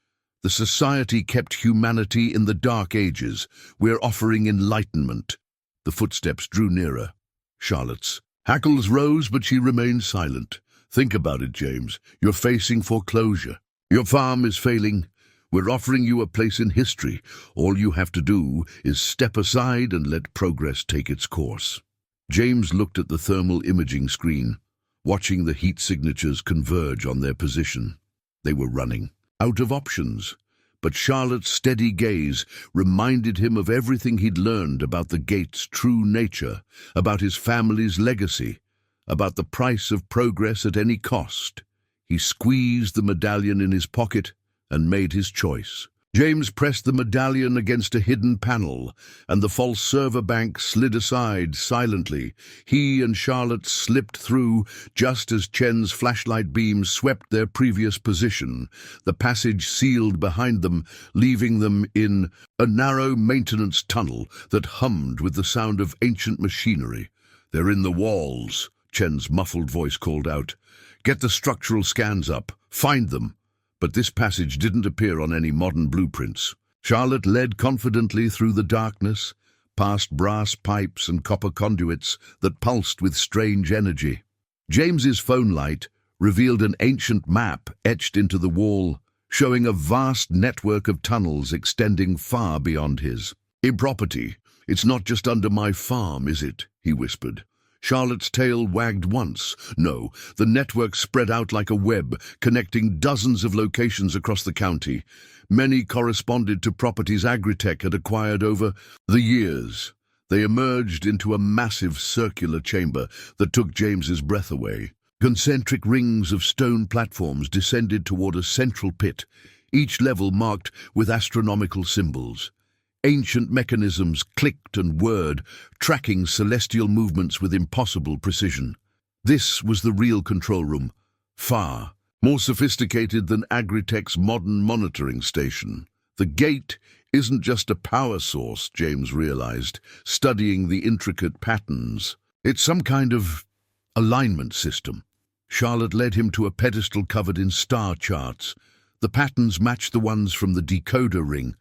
The society kept humanity in the Dark Ages. We're offering enlightenment." The footsteps drew nearer. Charlotte's hackles rose, but she remained silent. "Think about it, James. You're facing foreclosure. Your farm is failing. We're offering you a place in history. All you have to do is step aside and let progress take its course." James looked at the thermal imaging screen, watching the heat signatures converge on their position. They were running out of options, but Charlotte's steady gaze reminded him of everything he'd learned about the gate's true nature, about his family's legacy, about the price of progress at any cost. He squeezed the medallion in his pocket and made his choice. James pressed the medallion against a hidden panel, and the false server bank slid aside silently. He and Charlotte slipped through just as Chen's flashlight beam swept their previous position. The passage sealed behind them, leaving them in a narrow maintenance tunnel that hummed with the sound of ancient machinery. "They're in the walls," Chen's muffled voice called out. "Get the structural scans up. Find them." But this passage didn't appear on any modern blueprints. Charlotte led confidently through the darkness, past brass pipes and copper conduits that pulsed with strange energy. James's phone light revealed an ancient map etched into the wall, showing a vast network of tunnels extending far beyond his. "Improperty. It's not just under my farm, is it?" he whispered. Charlotte's tail wagged once. "No, the network spread out like a web, connecting dozens of locations across the county. Many corresponded to properties Agritech had acquired over the years." They emerged into a massive circular chamber that took James's breath away. Concentric rings of stone platforms descended toward a central pit, each level marked with astronomical symbols. Ancient mechanisms clicked and whirred, tracking celestial movements with impossible precision. This was the real control room, far more sophisticated than Agritech's modern monitoring station. The gate isn't just a power source, James realized, studying the intricate patterns. It's some kind of alignment system. Charlotte led him to a pedestal covered in star charts. The patterns matched the ones from the decoder ring,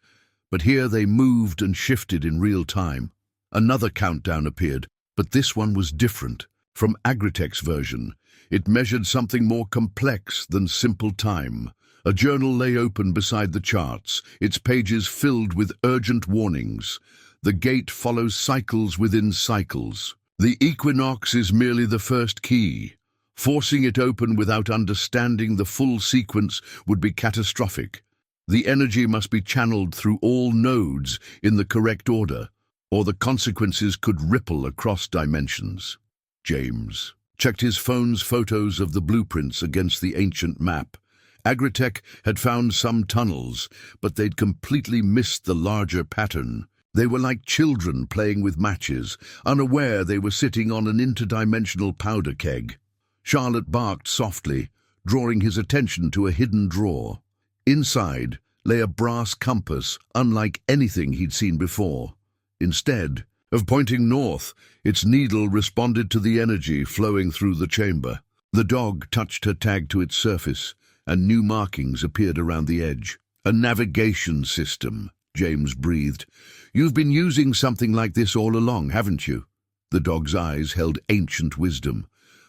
but here they moved and shifted in real time. Another countdown appeared, but this one was different. From Agritech's version, it measured something more complex than simple time. A journal lay open beside the charts, its pages filled with urgent warnings. The gate follows cycles within cycles. The equinox is merely the first key. Forcing it open without understanding the full sequence would be catastrophic. The energy must be channeled through all nodes in the correct order, or the consequences could ripple across dimensions. James checked his phone's photos of the blueprints against the ancient map. Agritech had found some tunnels, but they'd completely missed the larger pattern. They were like children playing with matches, unaware they were sitting on an interdimensional powder keg. Charlotte barked softly, drawing his attention to a hidden drawer. Inside lay a brass compass unlike anything he'd seen before. Instead of pointing north, its needle responded to the energy flowing through the chamber. The dog touched her tag to its surface, and new markings appeared around the edge. "A navigation system," James breathed. "You've been using something like this all along, haven't you?" The dog's eyes held ancient wisdom.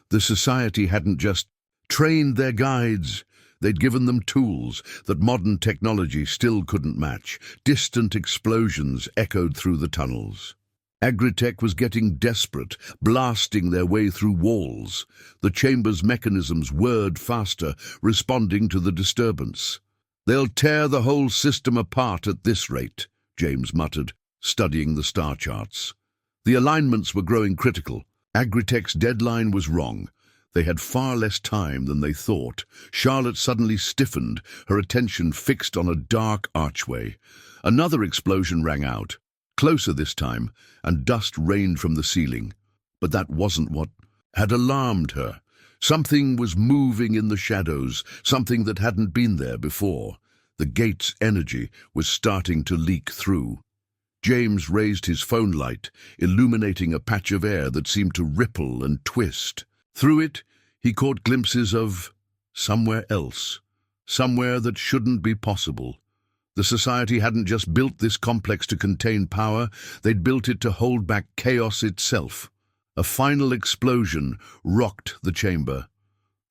The society hadn't just trained their guides. They'd given them tools that modern technology still couldn't match. Distant explosions echoed through the tunnels. Agritech was getting desperate, blasting their way through walls. The chamber's mechanisms whirred faster, responding to the disturbance. "They'll tear the whole system apart at this rate," James muttered, studying the star charts. The alignments were growing critical. Agritech's deadline was wrong. They had far less time than they thought. Charlotte suddenly stiffened, her attention fixed on a dark archway. Another explosion rang out, closer this time, and dust rained from the ceiling. But that wasn't what had alarmed her. Something was moving in the shadows, something that hadn't been there before. The gate's energy was starting to leak through. James raised his phone light, illuminating a patch of air that seemed to ripple and twist. Through it, he caught glimpses of somewhere else, somewhere that shouldn't be possible. The society hadn't just built this complex to contain power, they'd built it to hold back chaos itself. A final explosion rocked the chamber.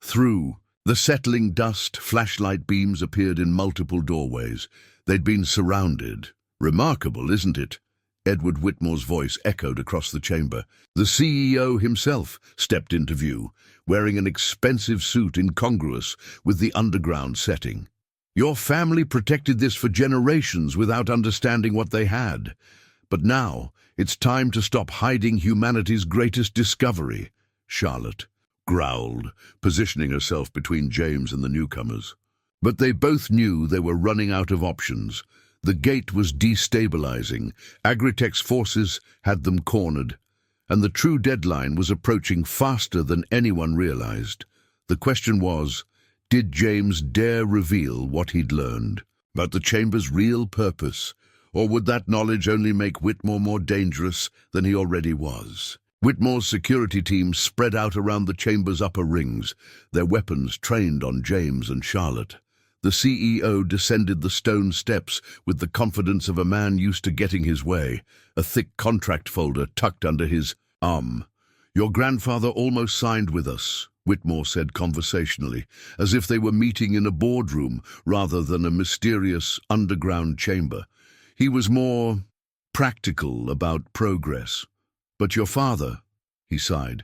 Through the settling dust, flashlight beams appeared in multiple doorways. They'd been surrounded. Remarkable, isn't it? Edward Whitmore's voice echoed across the chamber. The CEO himself stepped into view, wearing an expensive suit incongruous with the underground setting. Your family protected this for generations without understanding what they had. But now, it's time to stop hiding humanity's greatest discovery, Charlotte growled, positioning herself between James and the newcomers. But they both knew they were running out of options. The gate was destabilizing, Agritech's forces had them cornered, and the true deadline was approaching faster than anyone realized. The question was, did James dare reveal what he'd learned about the chamber's real purpose, or would that knowledge only make Whitmore more dangerous than he already was? Whitmore's security team spread out around the chamber's upper rings, their weapons trained on James and Charlotte. The CEO descended the stone steps with the confidence of a man used to getting his way, a thick contract folder tucked under his arm. "Your grandfather almost signed with us," Whitmore said conversationally, as if they were meeting in a boardroom rather than a mysterious underground chamber. He was more practical about progress. "But your father," he sighed.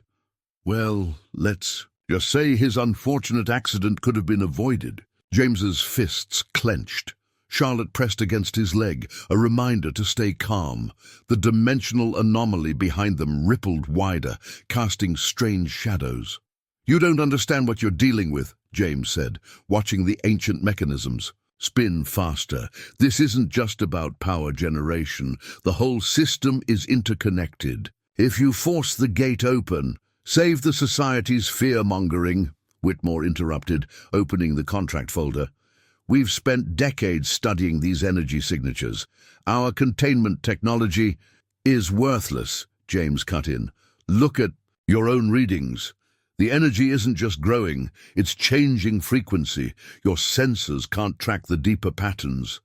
"Well, let's just say his unfortunate accident could have been avoided." James's fists clenched. Charlotte pressed against his leg, a reminder to stay calm. The dimensional anomaly behind them rippled wider, casting strange shadows. "You don't understand what you're dealing with," James said, watching the ancient mechanisms spin faster. "This isn't just about power generation. The whole system is interconnected. If you force the gate open, save the society's fear-mongering," Whitmore interrupted, opening the contract folder. "We've spent decades studying these energy signatures. Our containment technology is worthless," James cut in. "Look at your own readings. The energy isn't just growing, it's changing frequency. Your sensors can't track the deeper patterns."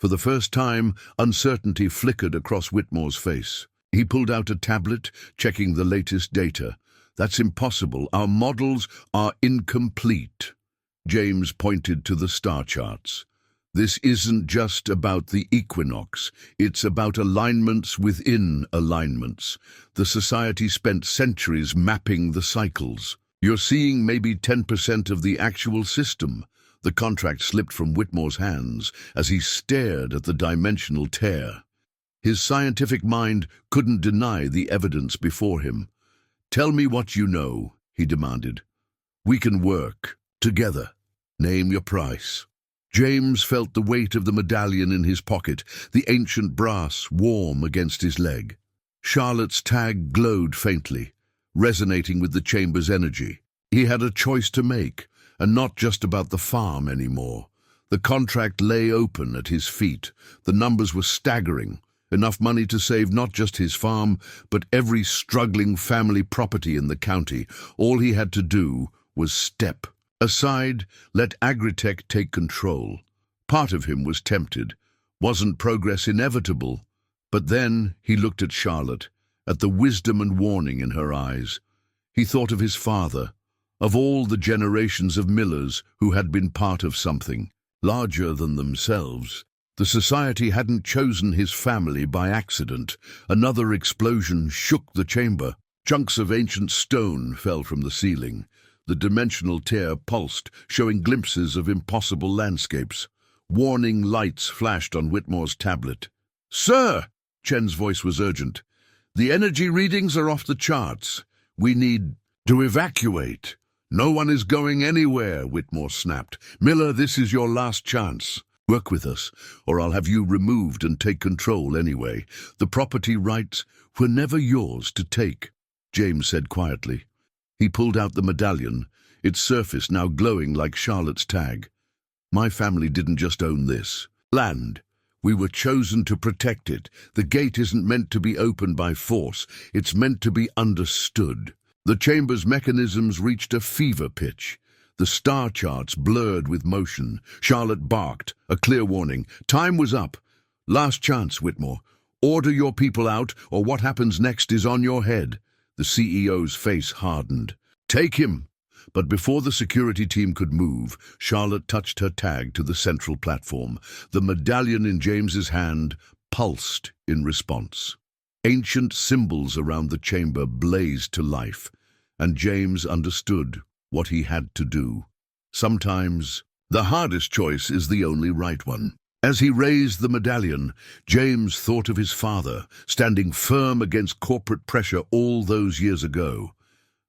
For the first time, uncertainty flickered across Whitmore's face. He pulled out a tablet, checking the latest data. "That's impossible. Our models are incomplete." James pointed to the star charts. "This isn't just about the equinox. It's about alignments within alignments. The society spent centuries mapping the cycles. You're seeing maybe 10% of the actual system." The contract slipped from Whitmore's hands as he stared at the dimensional tear. His scientific mind couldn't deny the evidence before him. "Tell me what you know," he demanded. "We can work together. Name your price." James felt the weight of the medallion in his pocket, the ancient brass warm against his leg. Charlotte's tag glowed faintly, resonating with the chamber's energy. He had a choice to make, and not just about the farm anymore. The contract lay open at his feet. The numbers were staggering. Enough money to save not just his farm, but every struggling family property in the county. All he had to do was step aside, let Agritech take control. Part of him was tempted. Wasn't progress inevitable? But then he looked at Charlotte, at the wisdom and warning in her eyes. He thought of his father, of all the generations of millers who had been part of something larger than themselves. The society hadn't chosen his family by accident. Another explosion shook the chamber. Chunks of ancient stone fell from the ceiling. The dimensional tear pulsed, showing glimpses of impossible landscapes. Warning lights flashed on Whitmore's tablet. "Sir!" Chen's voice was urgent. "The energy readings are off the charts. We need to evacuate. No one is going anywhere, Whitmore snapped. Miller, this is your last chance. Work with us, or I'll have you removed and take control anyway. The property rights were never yours to take, James said quietly. He pulled out the medallion, its surface now glowing like Charlotte's tag. My family didn't just own this land. We were chosen to protect it. The gate isn't meant to be opened by force. It's meant to be understood. The chamber's mechanisms reached a fever pitch. The star charts blurred with motion. Charlotte barked, a clear warning. Time was up. Last chance, Whitmore. Order your people out, or what happens next is on your head. The CEO's face hardened. Take him! But before the security team could move, Charlotte touched her tag to the central platform. The medallion in James's hand pulsed in response. Ancient symbols around the chamber blazed to life, and James understood what he had to do. Sometimes, the hardest choice is the only right one. As he raised the medallion, James thought of his father, standing firm against corporate pressure all those years ago.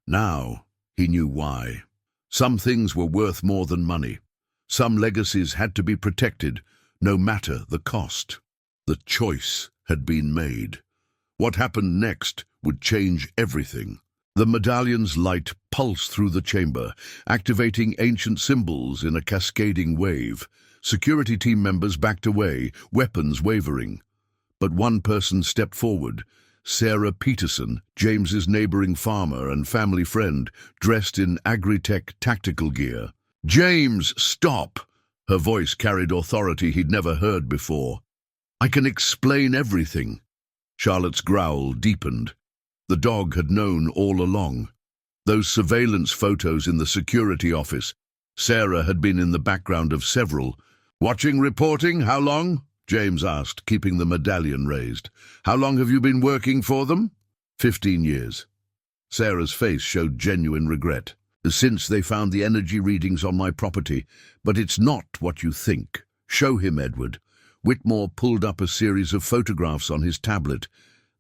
Now, he knew why. Some things were worth more than money. Some legacies had to be protected, no matter the cost. The choice had been made. What happened next would change everything. The medallion's light pulsed through the chamber, activating ancient symbols in a cascading wave. Security team members backed away, weapons wavering. But one person stepped forward. Sarah Peterson, James's neighboring farmer and family friend, dressed in agri-tech tactical gear. "James, stop!" Her voice carried authority he'd never heard before. "I can explain everything." Charlotte's growl deepened. The dog had known all along. Those surveillance photos in the security office. Sarah had been in the background of several. "Watching reporting? How long?" James asked, keeping the medallion raised. "How long have you been working for them?" 15 years. Sarah's face showed genuine regret. "Since they found the energy readings on my property. But it's not what you think. Show him, Edward." Whitmore pulled up a series of photographs on his tablet.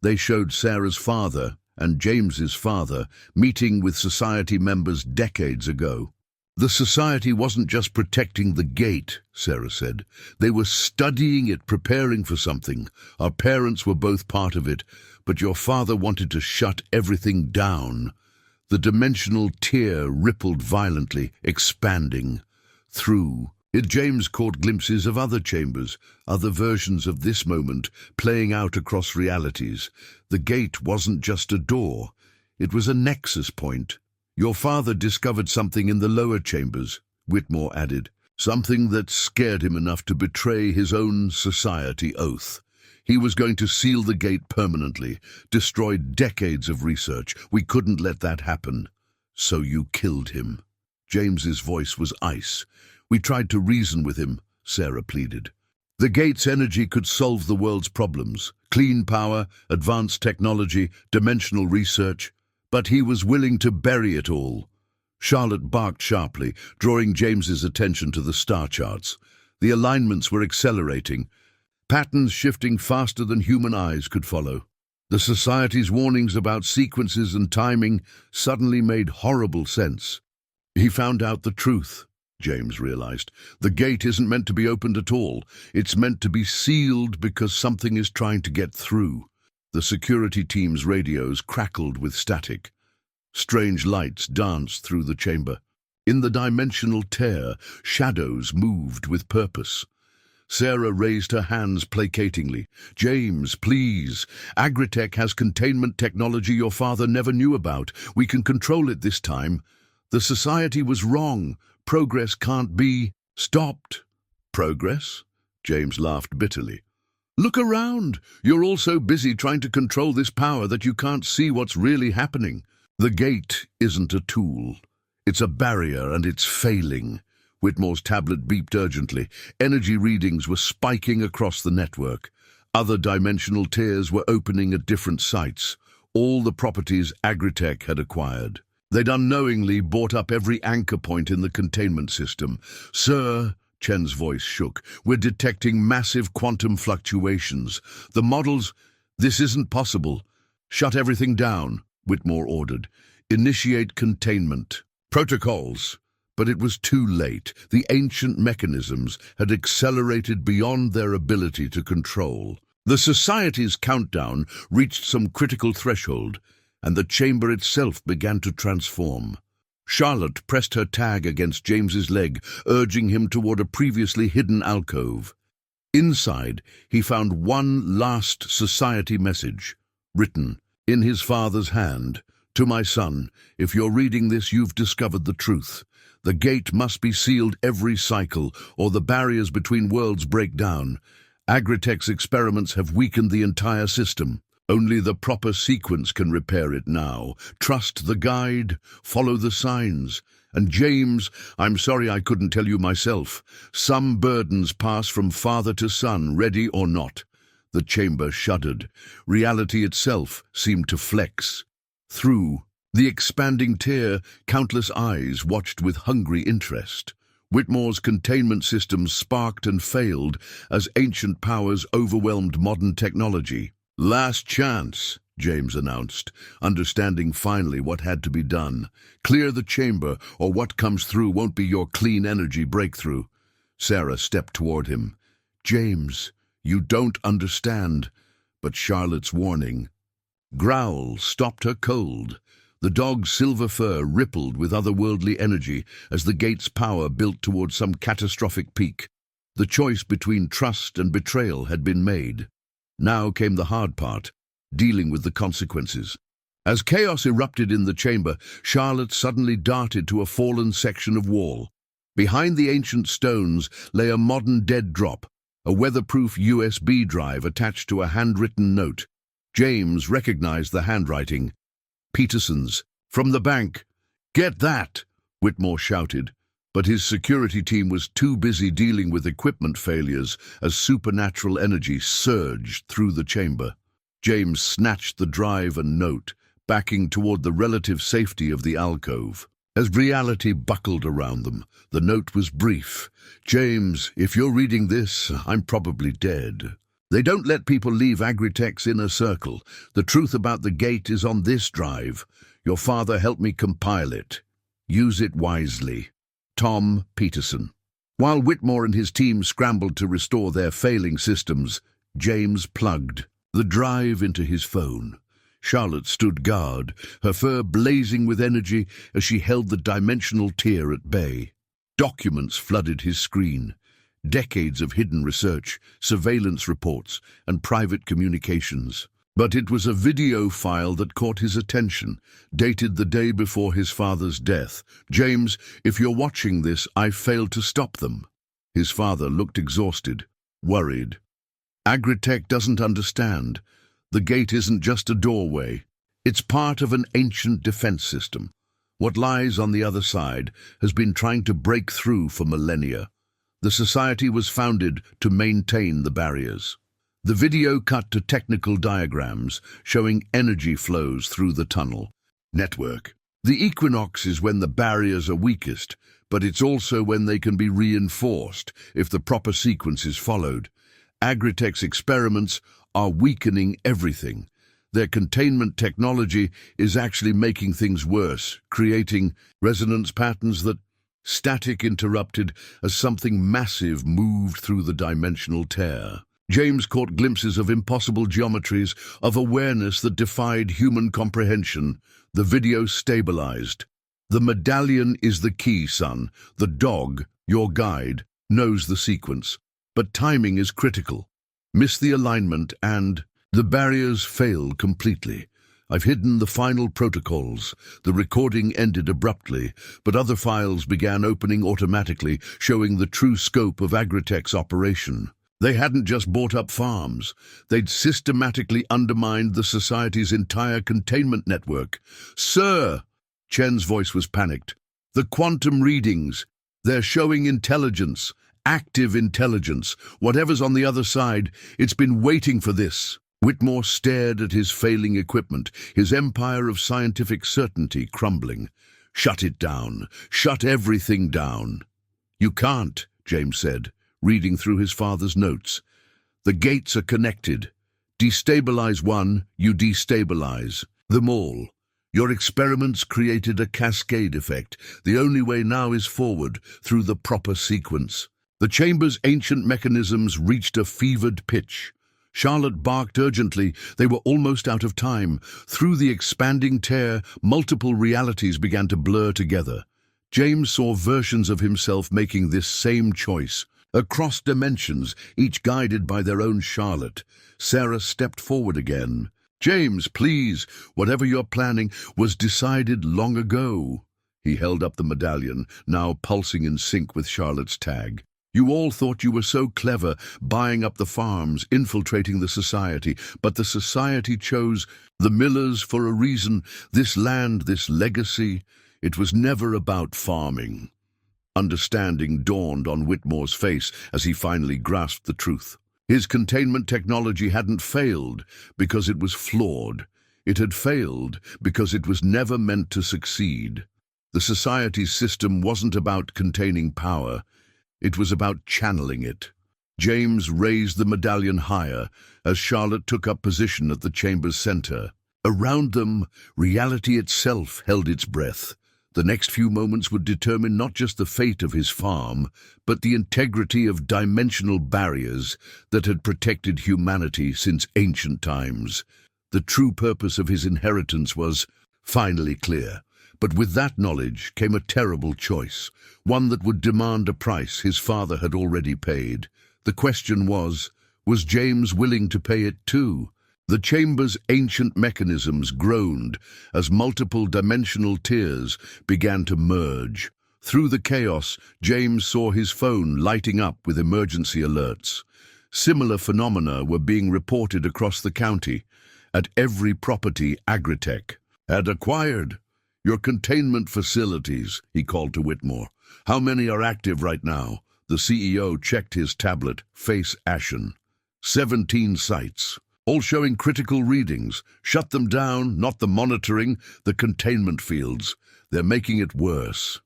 They showed Sarah's father and James's father meeting with society members decades ago. "The society wasn't just protecting the gate," Sarah said. "They were studying it, preparing for something. Our parents were both part of it, but your father wanted to shut everything down." The dimensional tear rippled violently, expanding. Through it, James caught glimpses of other chambers, other versions of this moment, playing out across realities. The gate wasn't just a door. It was a nexus point. "Your father discovered something in the lower chambers," Whitmore added. "Something that scared him enough to betray his own society oath. He was going to seal the gate permanently, destroy decades of research. We couldn't let that happen. So you killed him." James's voice was ice. "We tried to reason with him," Sarah pleaded. "The gate's energy could solve the world's problems. Clean power, advanced technology, dimensional research. But he was willing to bury it all." Charlotte barked sharply, drawing James's attention to the star charts. The alignments were accelerating, patterns shifting faster than human eyes could follow. The society's warnings about sequences and timing suddenly made horrible sense. He found out the truth, James realized. The gate isn't meant to be opened at all. It's meant to be sealed because something is trying to get through. The security team's radios crackled with static. Strange lights danced through the chamber. In the dimensional tear, shadows moved with purpose. Sarah raised her hands placatingly. "James, please. Agritech has containment technology your father never knew about. We can control it this time. The society was wrong. Progress can't be stopped." "Progress?" James laughed bitterly. "Look around. You're all so busy trying to control this power that you can't see what's really happening. The gate isn't a tool. It's a barrier, and it's failing." Whitmore's tablet beeped urgently. Energy readings were spiking across the network. Other dimensional tiers were opening at different sites, all the properties Agritech had acquired. They'd unknowingly bought up every anchor point in the containment system. "Sir," Chen's voice shook, "we're detecting massive quantum fluctuations. The models—" "This isn't possible. Shut everything down," Whitmore ordered. Initiate containment. Protocols. But it was too late. The ancient mechanisms had accelerated beyond their ability to control. The society's countdown reached some critical threshold, and the chamber itself began to transform. Charlotte pressed her tag against James's leg, urging him toward a previously hidden alcove. Inside, he found one last society message, written in his father's hand. "To my son, if you're reading this, you've discovered the truth. The gate must be sealed every cycle, or the barriers between worlds break down. Agritech's experiments have weakened the entire system. Only the proper sequence can repair it now. Trust the guide, follow the signs. And James, I'm sorry I couldn't tell you myself. Some burdens pass from father to son, ready or not." The chamber shuddered. Reality itself seemed to flex. Through the expanding tear, countless eyes watched with hungry interest. Whitmore's containment systems sparked and failed as ancient powers overwhelmed modern technology. "Last chance," James announced, understanding finally what had to be done. "Clear the chamber, or what comes through won't be your clean energy breakthrough." Sarah stepped toward him. "James, you don't understand." But Charlotte's warning, growl, stopped her cold. The dog's silver fur rippled with otherworldly energy as the gate's power built toward some catastrophic peak. The choice between trust and betrayal had been made. Now came the hard part, dealing with the consequences. As chaos erupted in the chamber, Charlotte suddenly darted to a fallen section of wall. Behind the ancient stones lay a modern dead drop, a weatherproof USB drive attached to a handwritten note. James recognized the handwriting. "Peterson's, from the bank." "Get that!" Whitmore shouted, but his security team was too busy dealing with equipment failures as supernatural energy surged through the chamber. James snatched the drive and note, backing toward the relative safety of the alcove. As reality buckled around them, the note was brief. "James, if you're reading this, I'm probably dead. They don't let people leave Agritech's inner circle. The truth about the gate is on this drive. Your father helped me compile it. Use it wisely. Tom Peterson." While Whitmore and his team scrambled to restore their failing systems, James plugged the drive into his phone. Charlotte stood guard, her fur blazing with energy as she held the dimensional tear at bay. Documents flooded his screen. Decades of hidden research, surveillance reports, and private communications. But it was a video file that caught his attention, dated the day before his father's death. "James, if you're watching this, I failed to stop them." His father looked exhausted, worried. "Agritech doesn't understand. The gate isn't just a doorway. It's part of an ancient defense system. What lies on the other side has been trying to break through for millennia. The society was founded to maintain the barriers." The video cut to technical diagrams showing energy flows through the tunnel network. The equinox is when the barriers are weakest, but it's also when they can be reinforced if the proper sequence is followed. Agritech's experiments are weakening everything. Their containment technology is actually making things worse, creating resonance patterns that static interrupted as something massive moved through the dimensional tear. James caught glimpses of impossible geometries, of awareness that defied human comprehension. The video stabilized. "The medallion is the key, son. The dog, your guide, knows the sequence. But timing is critical. Miss the alignment and the barriers fail completely. I've hidden the final protocols." The recording ended abruptly, but other files began opening automatically, showing the true scope of Agritech's operation. They hadn't just bought up farms. They'd systematically undermined the society's entire containment network. "Sir!" Chen's voice was panicked. "The quantum readings. They're showing intelligence. Active intelligence. Whatever's on the other side, it's been waiting for this." Whitmore stared at his failing equipment, his empire of scientific certainty crumbling. "Shut it down. Shut everything down." "You can't," James said, reading through his father's notes. "The gates are connected. Destabilize one, you destabilize them all." Your experiments created a cascade effect. The only way now is forward, through the proper sequence. The chamber's ancient mechanisms reached a fevered pitch. Charlotte barked urgently. They were almost out of time. Through the expanding tear, multiple realities began to blur together. James saw versions of himself making this same choice. Across dimensions, each guided by their own Charlotte. Sarah stepped forward again. "James, please, whatever you're planning was decided long ago." He held up the medallion, now pulsing in sync with Charlotte's tag. "You all thought you were so clever, buying up the farms, infiltrating the society, but the society chose the Millers for a reason. This land, this legacy, it was never about farming." Understanding dawned on Whitmore's face as he finally grasped the truth. His containment technology hadn't failed because it was flawed. It had failed because it was never meant to succeed. The society's system wasn't about containing power. It was about channeling it. James raised the medallion higher as Charlotte took up position at the chamber's center. Around them, reality itself held its breath. The next few moments would determine not just the fate of his farm, but the integrity of dimensional barriers that had protected humanity since ancient times. The true purpose of his inheritance was finally clear. But with that knowledge came a terrible choice, one that would demand a price his father had already paid. The question was James willing to pay it too? The chamber's ancient mechanisms groaned as multiple dimensional tiers began to merge. Through the chaos, James saw his phone lighting up with emergency alerts. Similar phenomena were being reported across the county. At every property Agritech had acquired. "Your containment facilities," he called to Whitmore. "How many are active right now?" The CEO checked his tablet, face ashen. 17 sites. All showing critical readings. Shut them down, not the monitoring, the containment fields. They're making it worse.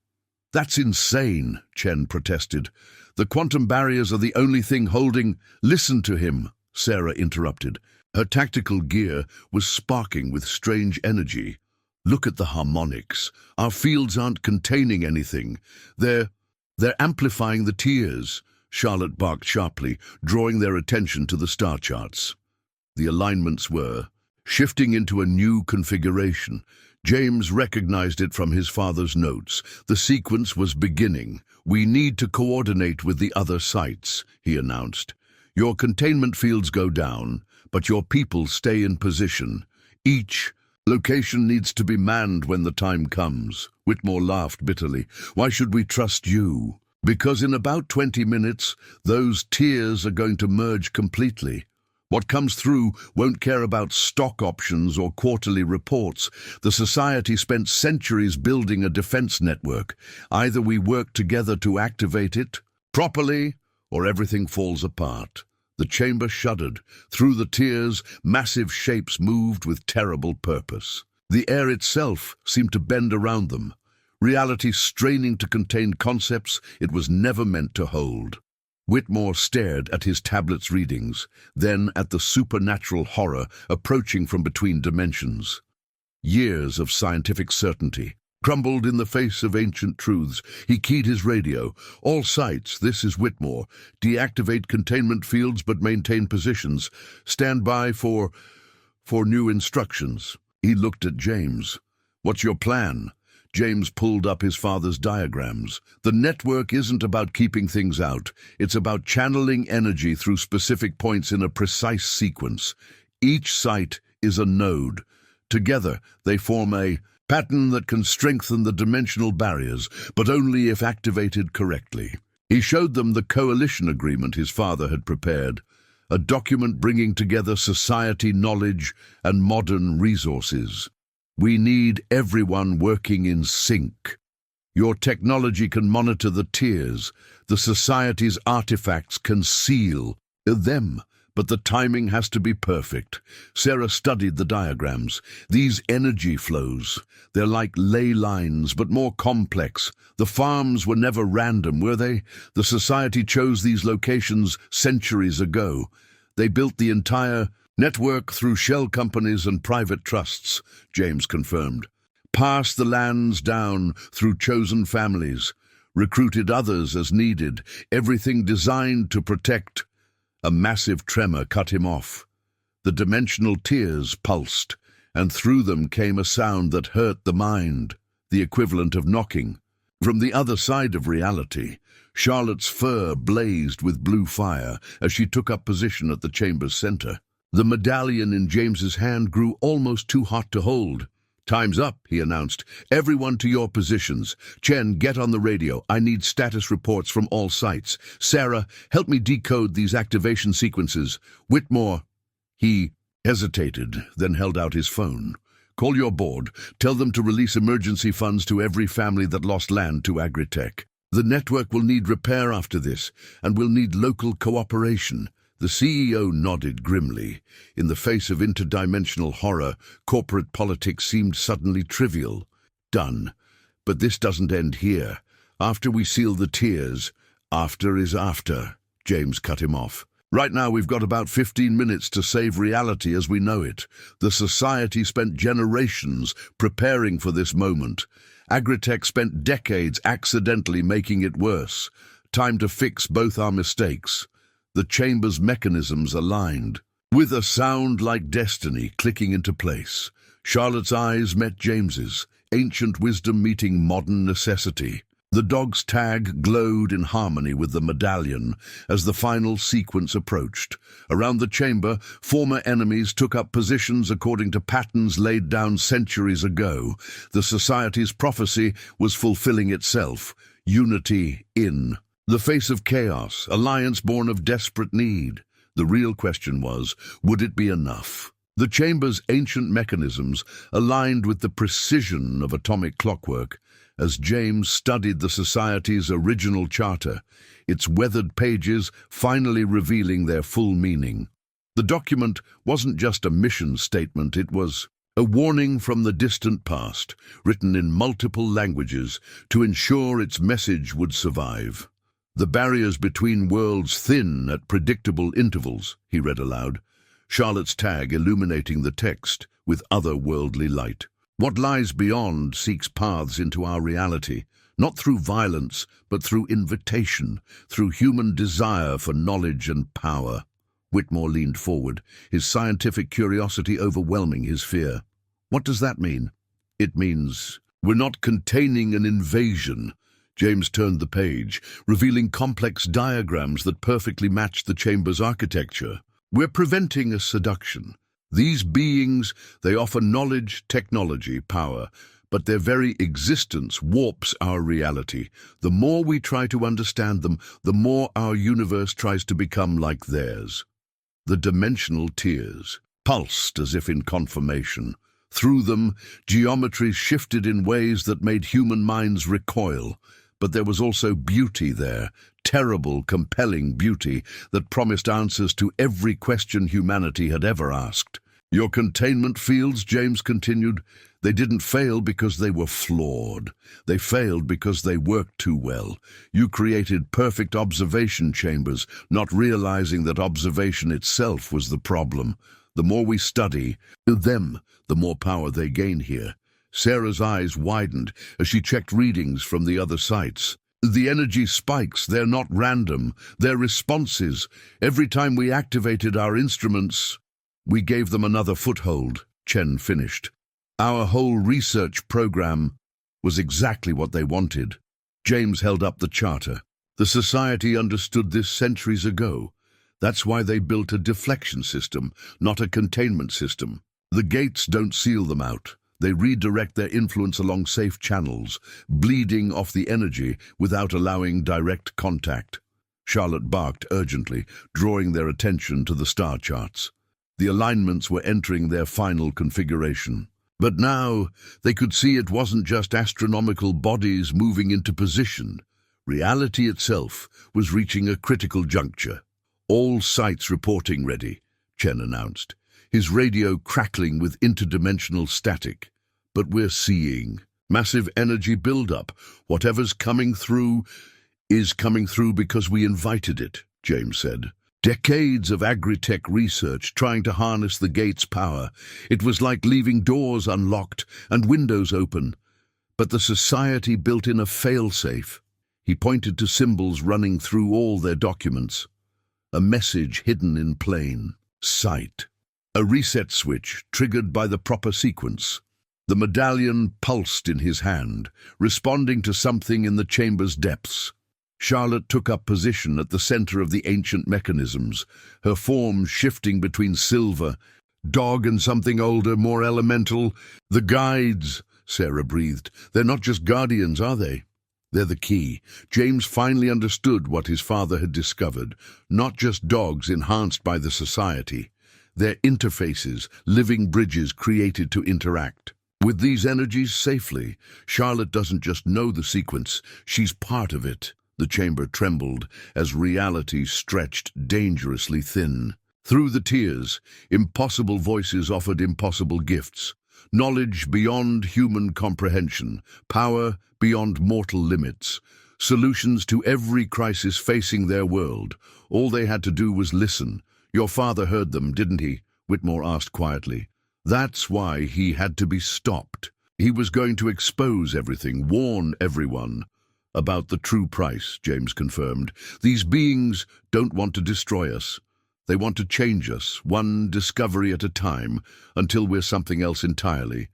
"That's insane," Chen protested. "The quantum barriers are the only thing holding—" "Listen to him," Sarah interrupted. Her tactical gear was sparking with strange energy. "Look at the harmonics. Our fields aren't containing anything. They're amplifying the tiers," Charlotte barked sharply, drawing their attention to the star charts. The alignments were shifting into a new configuration. James recognized it from his father's notes. The sequence was beginning. "We need to coordinate with the other sites," he announced. "Your containment fields go down, but your people stay in position. Each location needs to be manned when the time comes." Whitmore laughed bitterly. "Why should we trust you?" "Because in about 20 minutes, those tiers are going to merge completely. What comes through won't care about stock options or quarterly reports. The society spent centuries building a defense network. Either we work together to activate it properly, or everything falls apart." The chamber shuddered. Through the tiers, massive shapes moved with terrible purpose. The air itself seemed to bend around them. Reality straining to contain concepts it was never meant to hold. Whitmore stared at his tablet's readings, then at the supernatural horror approaching from between dimensions. Years of scientific certainty crumbled in the face of ancient truths. He keyed his radio. "All sites, this is Whitmore. Deactivate containment fields but maintain positions. Stand by for new instructions." He looked at James. "What's your plan?" James pulled up his father's diagrams. "The network isn't about keeping things out. It's about channeling energy through specific points in a precise sequence. Each site is a node. Together, they form a pattern that can strengthen the dimensional barriers, but only if activated correctly." He showed them the coalition agreement his father had prepared, a document bringing together society knowledge and modern resources. "We need everyone working in sync. Your technology can monitor the tiers. The society's artifacts can seal them, but the timing has to be perfect." Sarah studied the diagrams. "These energy flows, they're like ley lines, but more complex. The farms were never random, were they? The society chose these locations centuries ago. They built the entire network through shell companies and private trusts," James confirmed. passed the lands down through chosen families, recruited others as needed, everything designed to protect. A massive tremor cut him off. The dimensional tears pulsed, and through them came a sound that hurt the mind, the equivalent of knocking. From the other side of reality, Charlotte's fur blazed with blue fire as she took up position at the chamber's center. The medallion in James's hand grew almost too hot to hold. "Time's up," he announced. "Everyone to your positions. Chen, get on the radio. I need status reports from all sites. Sarah, help me decode these activation sequences. Whitmore." He hesitated, then held out his phone. "Call your board. Tell them to release emergency funds to every family that lost land to Agritech. The network will need repair after this, and will need local cooperation." The CEO nodded grimly. In the face of interdimensional horror, corporate politics seemed suddenly trivial. "Done. But this doesn't end here. After we seal the tiers, after is after," James cut him off. "Right now we've got about 15 minutes to save reality as we know it. The society spent generations preparing for this moment. Agritech spent decades accidentally making it worse. Time to fix both our mistakes." The chamber's mechanisms aligned. With a sound like destiny clicking into place, Charlotte's eyes met James's, ancient wisdom meeting modern necessity. The dog's tag glowed in harmony with the medallion as the final sequence approached. Around the chamber, former enemies took up positions according to patterns laid down centuries ago. The society's prophecy was fulfilling itself. Unity in the face of chaos, alliance born of desperate need. The real question was, would it be enough? The chamber's ancient mechanisms aligned with the precision of atomic clockwork. As James studied the society's original charter, its weathered pages finally revealing their full meaning. The document wasn't just a mission statement, it was a warning from the distant past, written in multiple languages to ensure its message would survive. "The barriers between worlds thin at predictable intervals," he read aloud, Charlotte's tag illuminating the text with otherworldly light. "What lies beyond seeks paths into our reality, not through violence, but through invitation, through human desire for knowledge and power." Whitmore leaned forward, his scientific curiosity overwhelming his fear. "What does that mean?" "It means we're not containing an invasion." James turned the page, revealing complex diagrams that perfectly matched the chamber's architecture. "We're preventing a seduction. These beings, they offer knowledge, technology, power, but their very existence warps our reality. The more we try to understand them, the more our universe tries to become like theirs." The dimensional tiers pulsed as if in confirmation. Through them, geometry shifted in ways that made human minds recoil. But there was also beauty there, terrible, compelling beauty that promised answers to every question humanity had ever asked. "Your containment fields," James continued, "they didn't fail because they were flawed. They failed because they worked too well. You created perfect observation chambers, not realizing that observation itself was the problem. The more we study them, the more power they gain here." Sarah's eyes widened as she checked readings from the other sites. "The energy spikes, they're not random, they're responses. Every time we activated our instruments, we gave them another foothold," Chen finished. "Our whole research program was exactly what they wanted." James held up the charter. "The society understood this centuries ago. That's why they built a deflection system, not a containment system. The gates don't seal them out. They redirect their influence along safe channels, bleeding off the energy without allowing direct contact." Charlotte barked urgently, drawing their attention to the star charts. The alignments were entering their final configuration. But now they could see it wasn't just astronomical bodies moving into position. Reality itself was reaching a critical juncture. "All sites reporting ready," Chen announced, his radio crackling with interdimensional static. "But we're seeing massive energy buildup. Whatever's coming through is coming through because we invited it," James said. Decades of agri-tech research trying to harness the gate's power. It was like leaving doors unlocked and windows open. But the society built in a fail-safe. He pointed to symbols running through all their documents. A message hidden in plain sight. A reset switch triggered by the proper sequence. The medallion pulsed in his hand, responding to something in the chamber's depths. Charlotte took up position at the center of the ancient mechanisms, her form shifting between silver, dog and something older, more elemental. The guides, Sarah breathed. They're not just guardians, are they? They're the key. James finally understood what his father had discovered. Not just dogs enhanced by the society. They're interfaces, living bridges created to interact. With these energies safely, Charlotte doesn't just know the sequence, she's part of it. The chamber trembled as reality stretched dangerously thin. Through the tears, impossible voices offered impossible gifts. Knowledge beyond human comprehension, power beyond mortal limits, solutions to every crisis facing their world. All they had to do was listen. Your father heard them, didn't he? Whitmore asked quietly. That's why he had to be stopped. He was going to expose everything, warn everyone. About the true price, James confirmed. These beings don't want to destroy us. They want to change us, one discovery at a time, until we're something else entirely.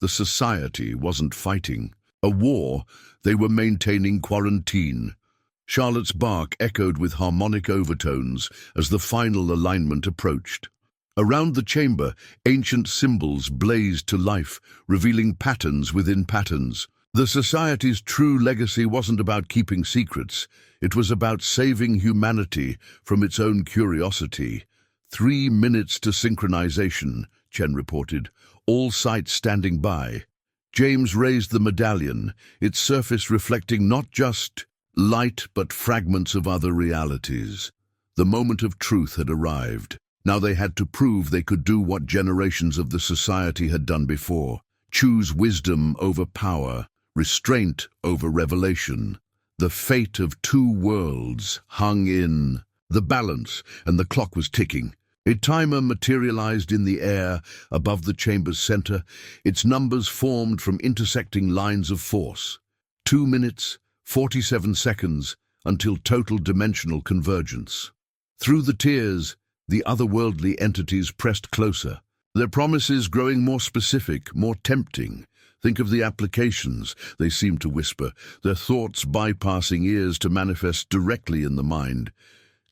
The society wasn't fighting a war, they were maintaining quarantine. Charlotte's bark echoed with harmonic overtones as the final alignment approached. Around the chamber, ancient symbols blazed to life, revealing patterns within patterns. The society's true legacy wasn't about keeping secrets. It was about saving humanity from its own curiosity. 3 minutes to synchronization, Chen reported, all sights standing by. James raised the medallion, its surface reflecting not just light but fragments of other realities. The moment of truth had arrived. Now they had to prove they could do what generations of the society had done before. Choose wisdom over power, restraint over revelation. The fate of 2 worlds hung in the balance, and the clock was ticking. A timer materialized in the air above the chamber's center, its numbers formed from intersecting lines of force. 2 minutes, 47 seconds, until total dimensional convergence. Through the tears, the otherworldly entities pressed closer, their promises growing more specific, more tempting. Think of the applications, they seemed to whisper, their thoughts bypassing ears to manifest directly in the mind.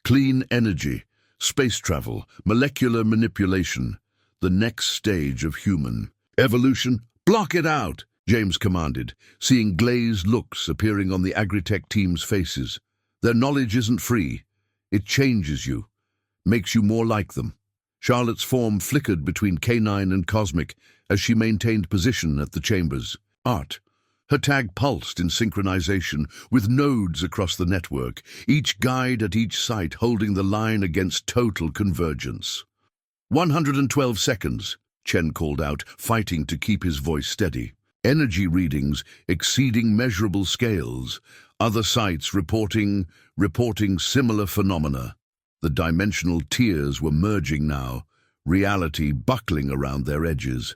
Clean energy, space travel, molecular manipulation, the next stage of human evolution. Block it out, James commanded, seeing glazed looks appearing on the agri-tech team's faces. Their knowledge isn't free. It changes you, makes you more like them. Charlotte's form flickered between canine and cosmic as she maintained position at the chambers. Art. Her tag pulsed in synchronization with nodes across the network, each guide at each site holding the line against total convergence. 112 seconds, Chen called out, fighting to keep his voice steady. Energy readings exceeding measurable scales, other sites reporting similar phenomena. The dimensional tiers were merging now, reality buckling around their edges.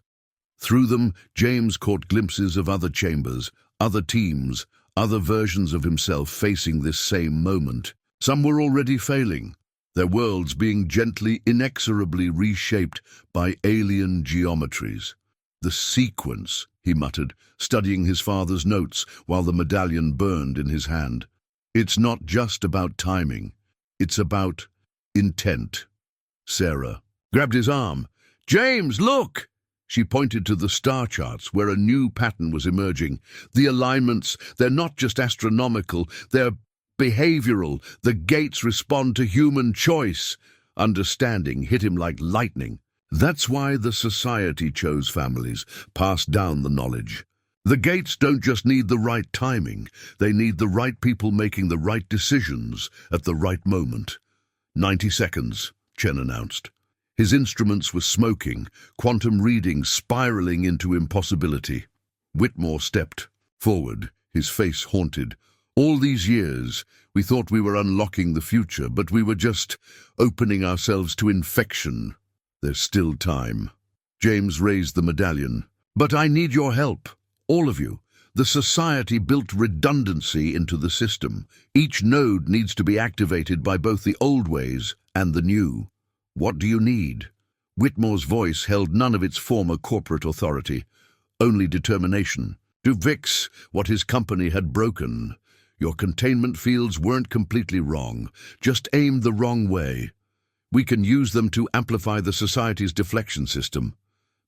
Through them, James caught glimpses of other chambers, other teams, other versions of himself facing this same moment. Some were already failing, their worlds being gently, inexorably reshaped by alien geometries. The sequence, he muttered, studying his father's notes while the medallion burned in his hand. It's not just about timing, it's about intent. Sarah grabbed his arm. James, look! She pointed to the star charts where a new pattern was emerging. The alignments, they're not just astronomical, they're behavioral. The gates respond to human choice. Understanding hit him like lightning. That's why the society chose families, passed down the knowledge. The gates don't just need the right timing, they need the right people making the right decisions at the right moment. 90 seconds, Chen announced. His instruments were smoking, quantum readings spiraling into impossibility. Whitmore stepped forward, his face haunted. All these years, we thought we were unlocking the future, but we were just opening ourselves to infection. There's still time. James raised the medallion. But I need your help, all of you. The society built redundancy into the system. Each node needs to be activated by both the old ways and the new. What do you need? Whitmore's voice held none of its former corporate authority, only determination. To fix what his company had broken. Your containment fields weren't completely wrong, just aimed the wrong way. We can use them to amplify the society's deflection system,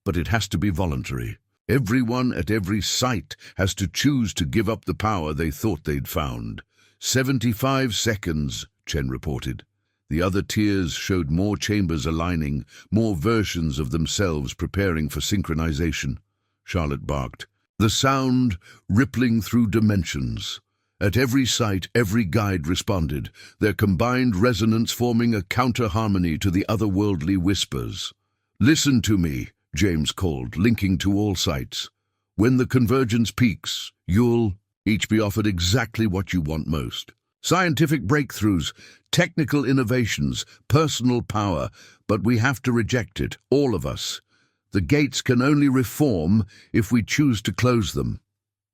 but it has to be voluntary. Everyone at every site has to choose to give up the power they thought they'd found. 75 seconds, Chen reported. The other tiers showed more chambers aligning, more versions of themselves preparing for synchronization. Charlotte barked, the sound rippling through dimensions. At every site, every guide responded, their combined resonance forming a counter-harmony to the otherworldly whispers. Listen to me, James called, linking to all sites. When the convergence peaks, you'll each be offered exactly what you want most. Scientific breakthroughs, technical innovations, personal power, but we have to reject it, all of us. The gates can only reform if we choose to close them.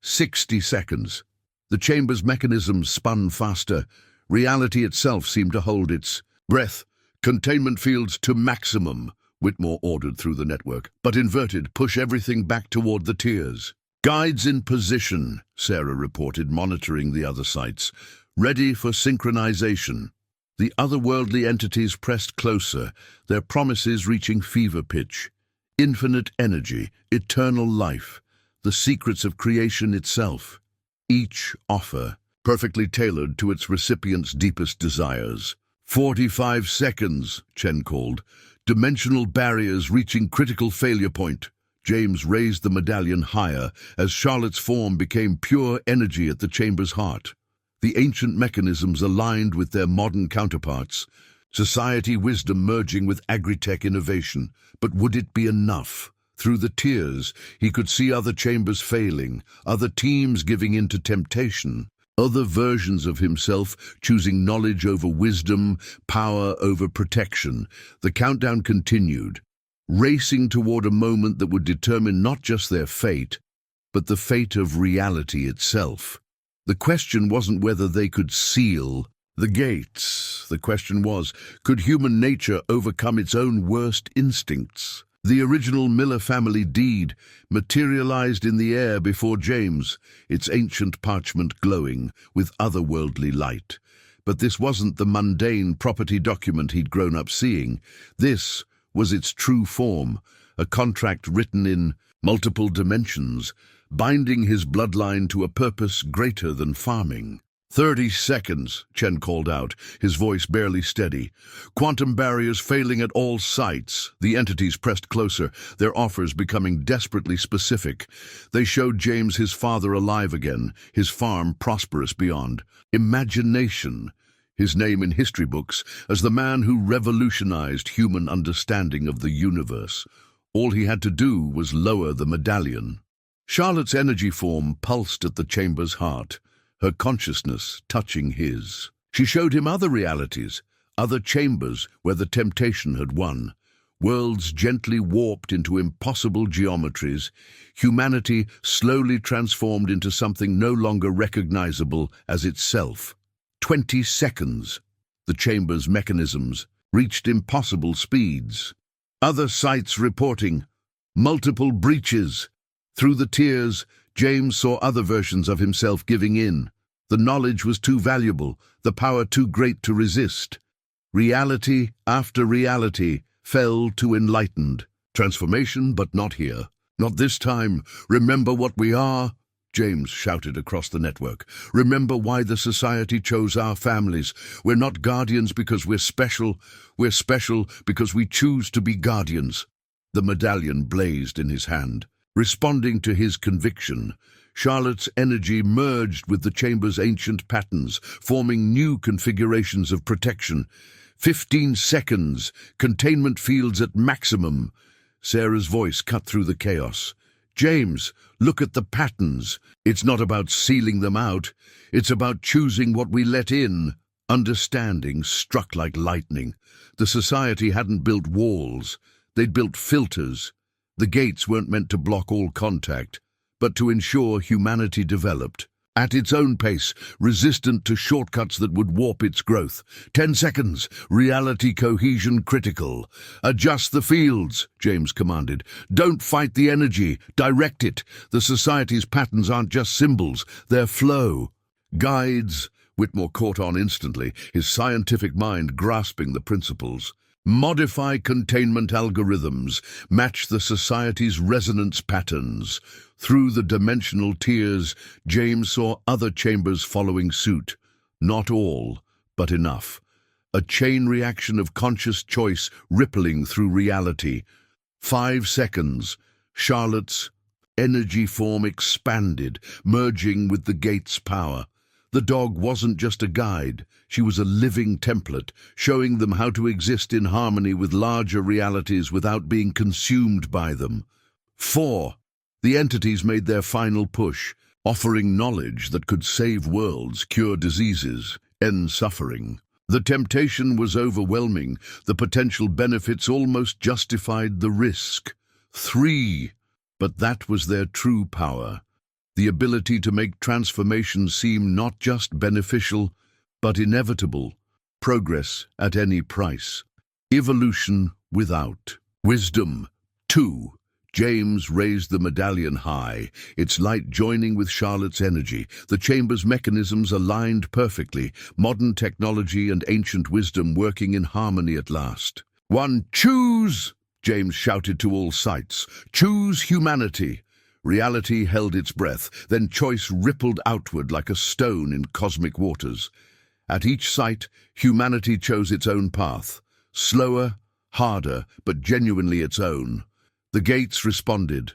60 seconds. The chamber's mechanisms spun faster. Reality itself seemed to hold its breath. Containment fields to maximum, Whitmore ordered through the network. But inverted, push everything back toward the tiers. Guides in position, Sarah reported, monitoring the other sites. Ready for synchronization. The otherworldly entities pressed closer, their promises reaching fever pitch. Infinite energy, eternal life, the secrets of creation itself. Each offer, perfectly tailored to its recipient's deepest desires. 45 seconds, Chen called. Dimensional barriers reaching critical failure point. James raised the medallion higher as Charlotte's form became pure energy at the chamber's heart. The ancient mechanisms aligned with their modern counterparts. Society wisdom merging with agri-tech innovation. But would it be enough? Through the tiers, he could see other chambers failing, other teams giving in to temptation, other versions of himself choosing knowledge over wisdom, power over protection. The countdown continued, racing toward a moment that would determine not just their fate, but the fate of reality itself. The question wasn't whether they could seal the gates. The question was, could human nature overcome its own worst instincts? The original Miller family deed materialized in the air before James, its ancient parchment glowing with otherworldly light. But this wasn't the mundane property document he'd grown up seeing. This was its true form, a contract written in multiple dimensions, binding his bloodline to a purpose greater than farming. 30 seconds, Chen called out, his voice barely steady. Quantum barriers failing at all sites. The entities pressed closer, their offers becoming desperately specific. They showed James his father alive again, his farm prosperous beyond. Imagination, his name in history books as the man who revolutionized human understanding of the universe. All he had to do was lower the medallion. Charlotte's energy form pulsed at the chamber's heart, her consciousness touching his. She showed him other realities, other chambers where the temptation had won, worlds gently warped into impossible geometries, humanity slowly transformed into something no longer recognizable as itself. 20 seconds. The chamber's mechanisms reached impossible speeds. Other sites reporting multiple breaches. Through the tiers, James saw other versions of himself giving in. The knowledge was too valuable, the power too great to resist. Reality after reality fell to enlightened. Transformation, but not here. Not this time. Remember what we are? James shouted across the network. Remember why the society chose our families. We're not guardians because we're special. We're special because we choose to be guardians. The medallion blazed in his hand. Responding to his conviction, Charlotte's energy merged with the chamber's ancient patterns, forming new configurations of protection. 15 seconds, containment fields at maximum. Sarah's voice cut through the chaos. James, look at the patterns. It's not about sealing them out. It's about choosing what we let in. Understanding struck like lightning. The society hadn't built walls. They'd built filters. The gates weren't meant to block all contact, but to ensure humanity developed. At its own pace, resistant to shortcuts that would warp its growth. 10 seconds, reality cohesion critical. Adjust the fields, James commanded. Don't fight the energy, direct it. The society's patterns aren't just symbols, they're flow. Guides, Whitmore caught on instantly, his scientific mind grasping the principles. Modify containment algorithms, match the society's resonance patterns. Through the dimensional tiers, James saw other chambers following suit. Not all, but enough. A chain reaction of conscious choice rippling through reality. 5 seconds. Charlotte's energy form expanded, merging with the gate's power. The dog wasn't just a guide, she was a living template, showing them how to exist in harmony with larger realities without being consumed by them. 4. The entities made their final push, offering knowledge that could save worlds, cure diseases, end suffering. The temptation was overwhelming, the potential benefits almost justified the risk. 3. But that was their true power. The ability to make transformation seem not just beneficial, but inevitable. Progress at any price. Evolution without. Wisdom. 2. James raised the medallion high, its light joining with Charlotte's energy. The chamber's mechanisms aligned perfectly, modern technology and ancient wisdom working in harmony at last. 1. Choose! James shouted to all sights. Choose humanity! Reality held its breath, then choice rippled outward like a stone in cosmic waters. At each sight, humanity chose its own path. Slower, harder, but genuinely its own. The gates responded,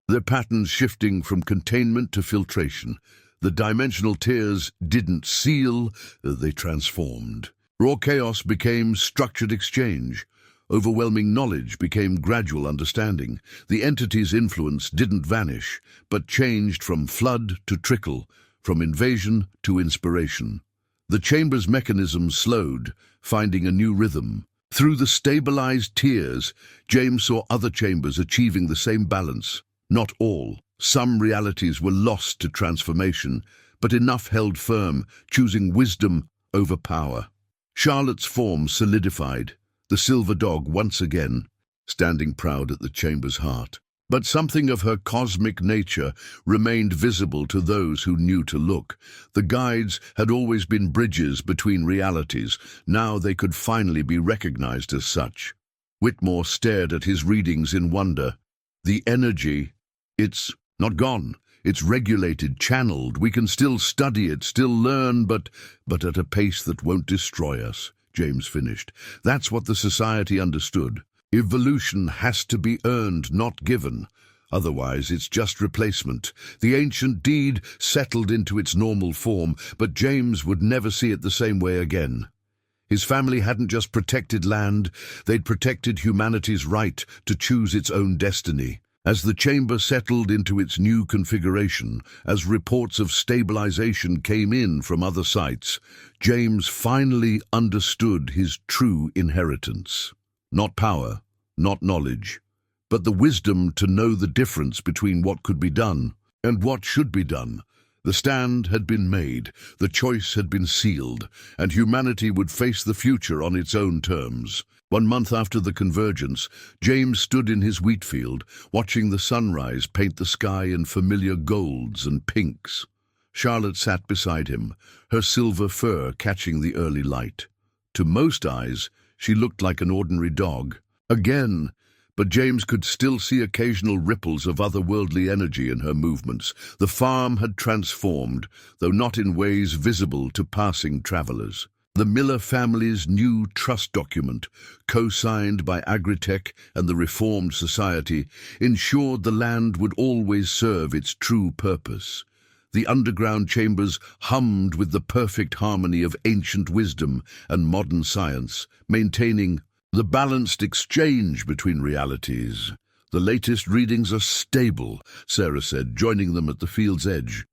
their patterns shifting from containment to filtration. The dimensional tiers didn't seal, they transformed. Raw chaos became structured exchange. Overwhelming knowledge became gradual understanding. The entity's influence didn't vanish, but changed from flood to trickle, from invasion to inspiration. The chamber's mechanism slowed, finding a new rhythm. Through the stabilized tiers, James saw other chambers achieving the same balance. Not all. Some realities were lost to transformation, but enough held firm, choosing wisdom over power. Charlotte's form solidified, the silver dog once again, standing proud at the chamber's heart. But something of her cosmic nature remained visible to those who knew to look. The guides had always been bridges between realities. Now they could finally be recognized as such. Whitmore stared at his readings in wonder. The energy, it's not gone. It's regulated, channeled. We can still study it, still learn, but at a pace that won't destroy us, James finished. That's what the society understood. Evolution has to be earned, not given. Otherwise, it's just replacement. The ancient deed settled into its normal form, but James would never see it the same way again. His family hadn't just protected land, they'd protected humanity's right to choose its own destiny. As the chamber settled into its new configuration, as reports of stabilization came in from other sites, James finally understood his true inheritance. Not power, not knowledge, but the wisdom to know the difference between what could be done and what should be done. The stand had been made, the choice had been sealed, and humanity would face the future on its own terms. 1 month after the convergence, James stood in his wheat field, watching the sunrise paint the sky in familiar golds and pinks. Charlotte sat beside him, her silver fur catching the early light. To most eyes, she looked like an ordinary dog. Again, but James could still see occasional ripples of otherworldly energy in her movements. The farm had transformed, though not in ways visible to passing travelers. The Miller family's new trust document, co-signed by Agritech and the Reformed Society, ensured the land would always serve its true purpose. The underground chambers hummed with the perfect harmony of ancient wisdom and modern science, maintaining the balanced exchange between realities. The latest readings are stable, Sarah said, joining them at the field's edge.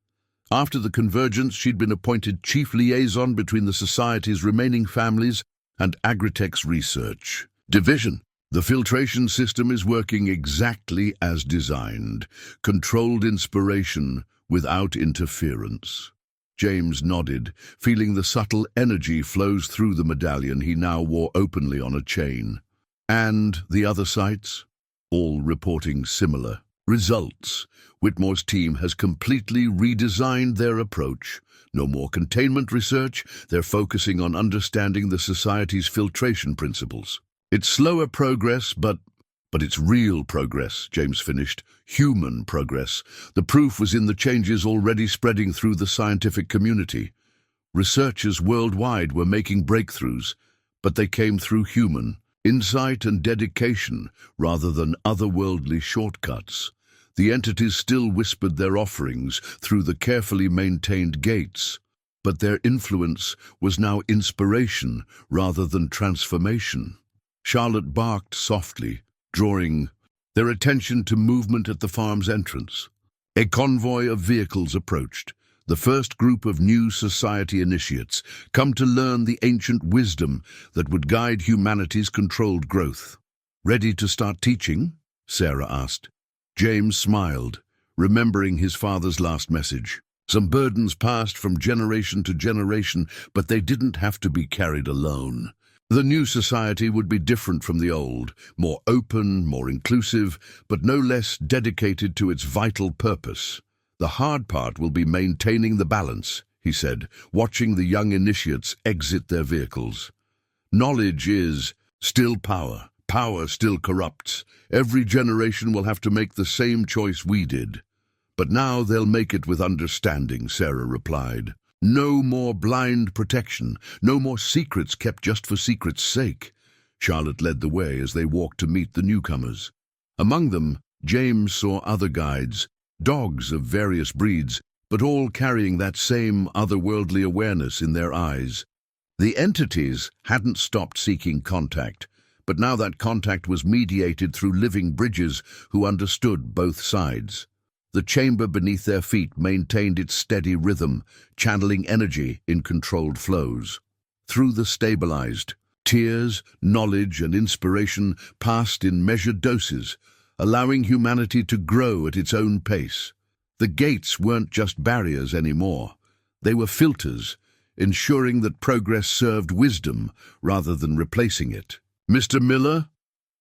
After the convergence, she'd been appointed chief liaison between the Society's remaining families and Agritech's research division. The filtration system is working exactly as designed. Controlled inspiration without interference. James nodded, feeling the subtle energy flows through the medallion he now wore openly on a chain. And the other sites? All reporting similar results. Whitmore's team has completely redesigned their approach. No more containment research, they're focusing on understanding the Society's filtration principles. It's slower progress, but it's real progress, James finished. Human progress. The proof was in the changes already spreading through the scientific community. Researchers worldwide were making breakthroughs, but they came through human insight and dedication rather than otherworldly shortcuts. The entities still whispered their offerings through the carefully maintained gates, but their influence was now inspiration rather than transformation. Charlotte barked softly, drawing their attention to movement at the farm's entrance. A convoy of vehicles approached, the first group of new Society initiates, come to learn the ancient wisdom that would guide humanity's controlled growth. "Ready to start teaching?" Sarah asked. James smiled, remembering his father's last message. Some burdens passed from generation to generation, but they didn't have to be carried alone. The new Society would be different from the old, more open, more inclusive, but no less dedicated to its vital purpose. "The hard part will be maintaining the balance," he said, watching the young initiates exit their vehicles. "Knowledge is still power. Power still corrupts. Every generation will have to make the same choice we did. But now they'll make it with understanding," Sarah replied. "No more blind protection, no more secrets kept just for secret's sake." Charlotte led the way as they walked to meet the newcomers. Among them, James saw other guides, dogs of various breeds, but all carrying that same otherworldly awareness in their eyes. The entities hadn't stopped seeking contact, but now that contact was mediated through living bridges who understood both sides. The chamber beneath their feet maintained its steady rhythm, channeling energy in controlled flows. Through the stabilized, tears, knowledge, and inspiration passed in measured doses, allowing humanity to grow at its own pace. The gates weren't just barriers anymore. They were filters, ensuring that progress served wisdom rather than replacing it. "Mr. Miller?"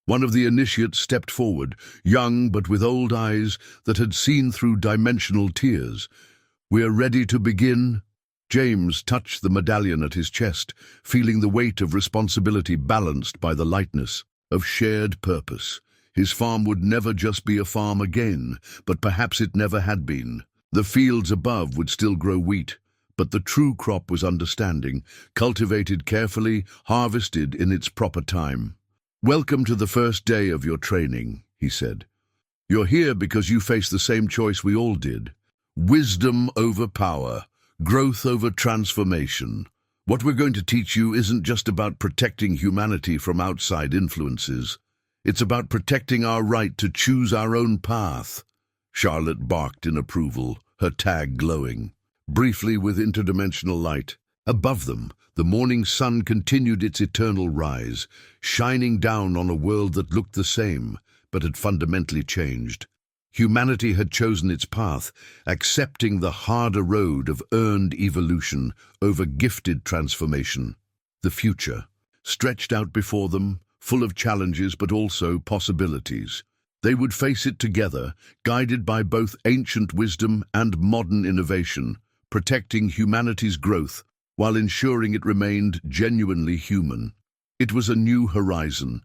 One of the initiates stepped forward, young but with old eyes that had seen through dimensional tears. "We're ready to begin." James touched the medallion at his chest, feeling the weight of responsibility balanced by the lightness of shared purpose. His farm would never just be a farm again, but perhaps it never had been. The fields above would still grow wheat, but the true crop was understanding, cultivated carefully, harvested in its proper time. "Welcome to the first day of your training," he said. "You're here because you face the same choice we all did. Wisdom over power, growth over transformation. What we're going to teach you isn't just about protecting humanity from outside influences. It's about protecting our right to choose our own path." Charlotte barked in approval, her tag glowing. Briefly with interdimensional light, above them, the morning sun continued its eternal rise, shining down on a world that looked the same, but had fundamentally changed. Humanity had chosen its path, accepting the harder road of earned evolution over gifted transformation. The future stretched out before them, full of challenges but also possibilities. They would face it together, guided by both ancient wisdom and modern innovation, protecting humanity's growth while ensuring it remained genuinely human. It was a new horizon,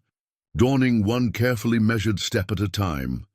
dawning one carefully measured step at a time.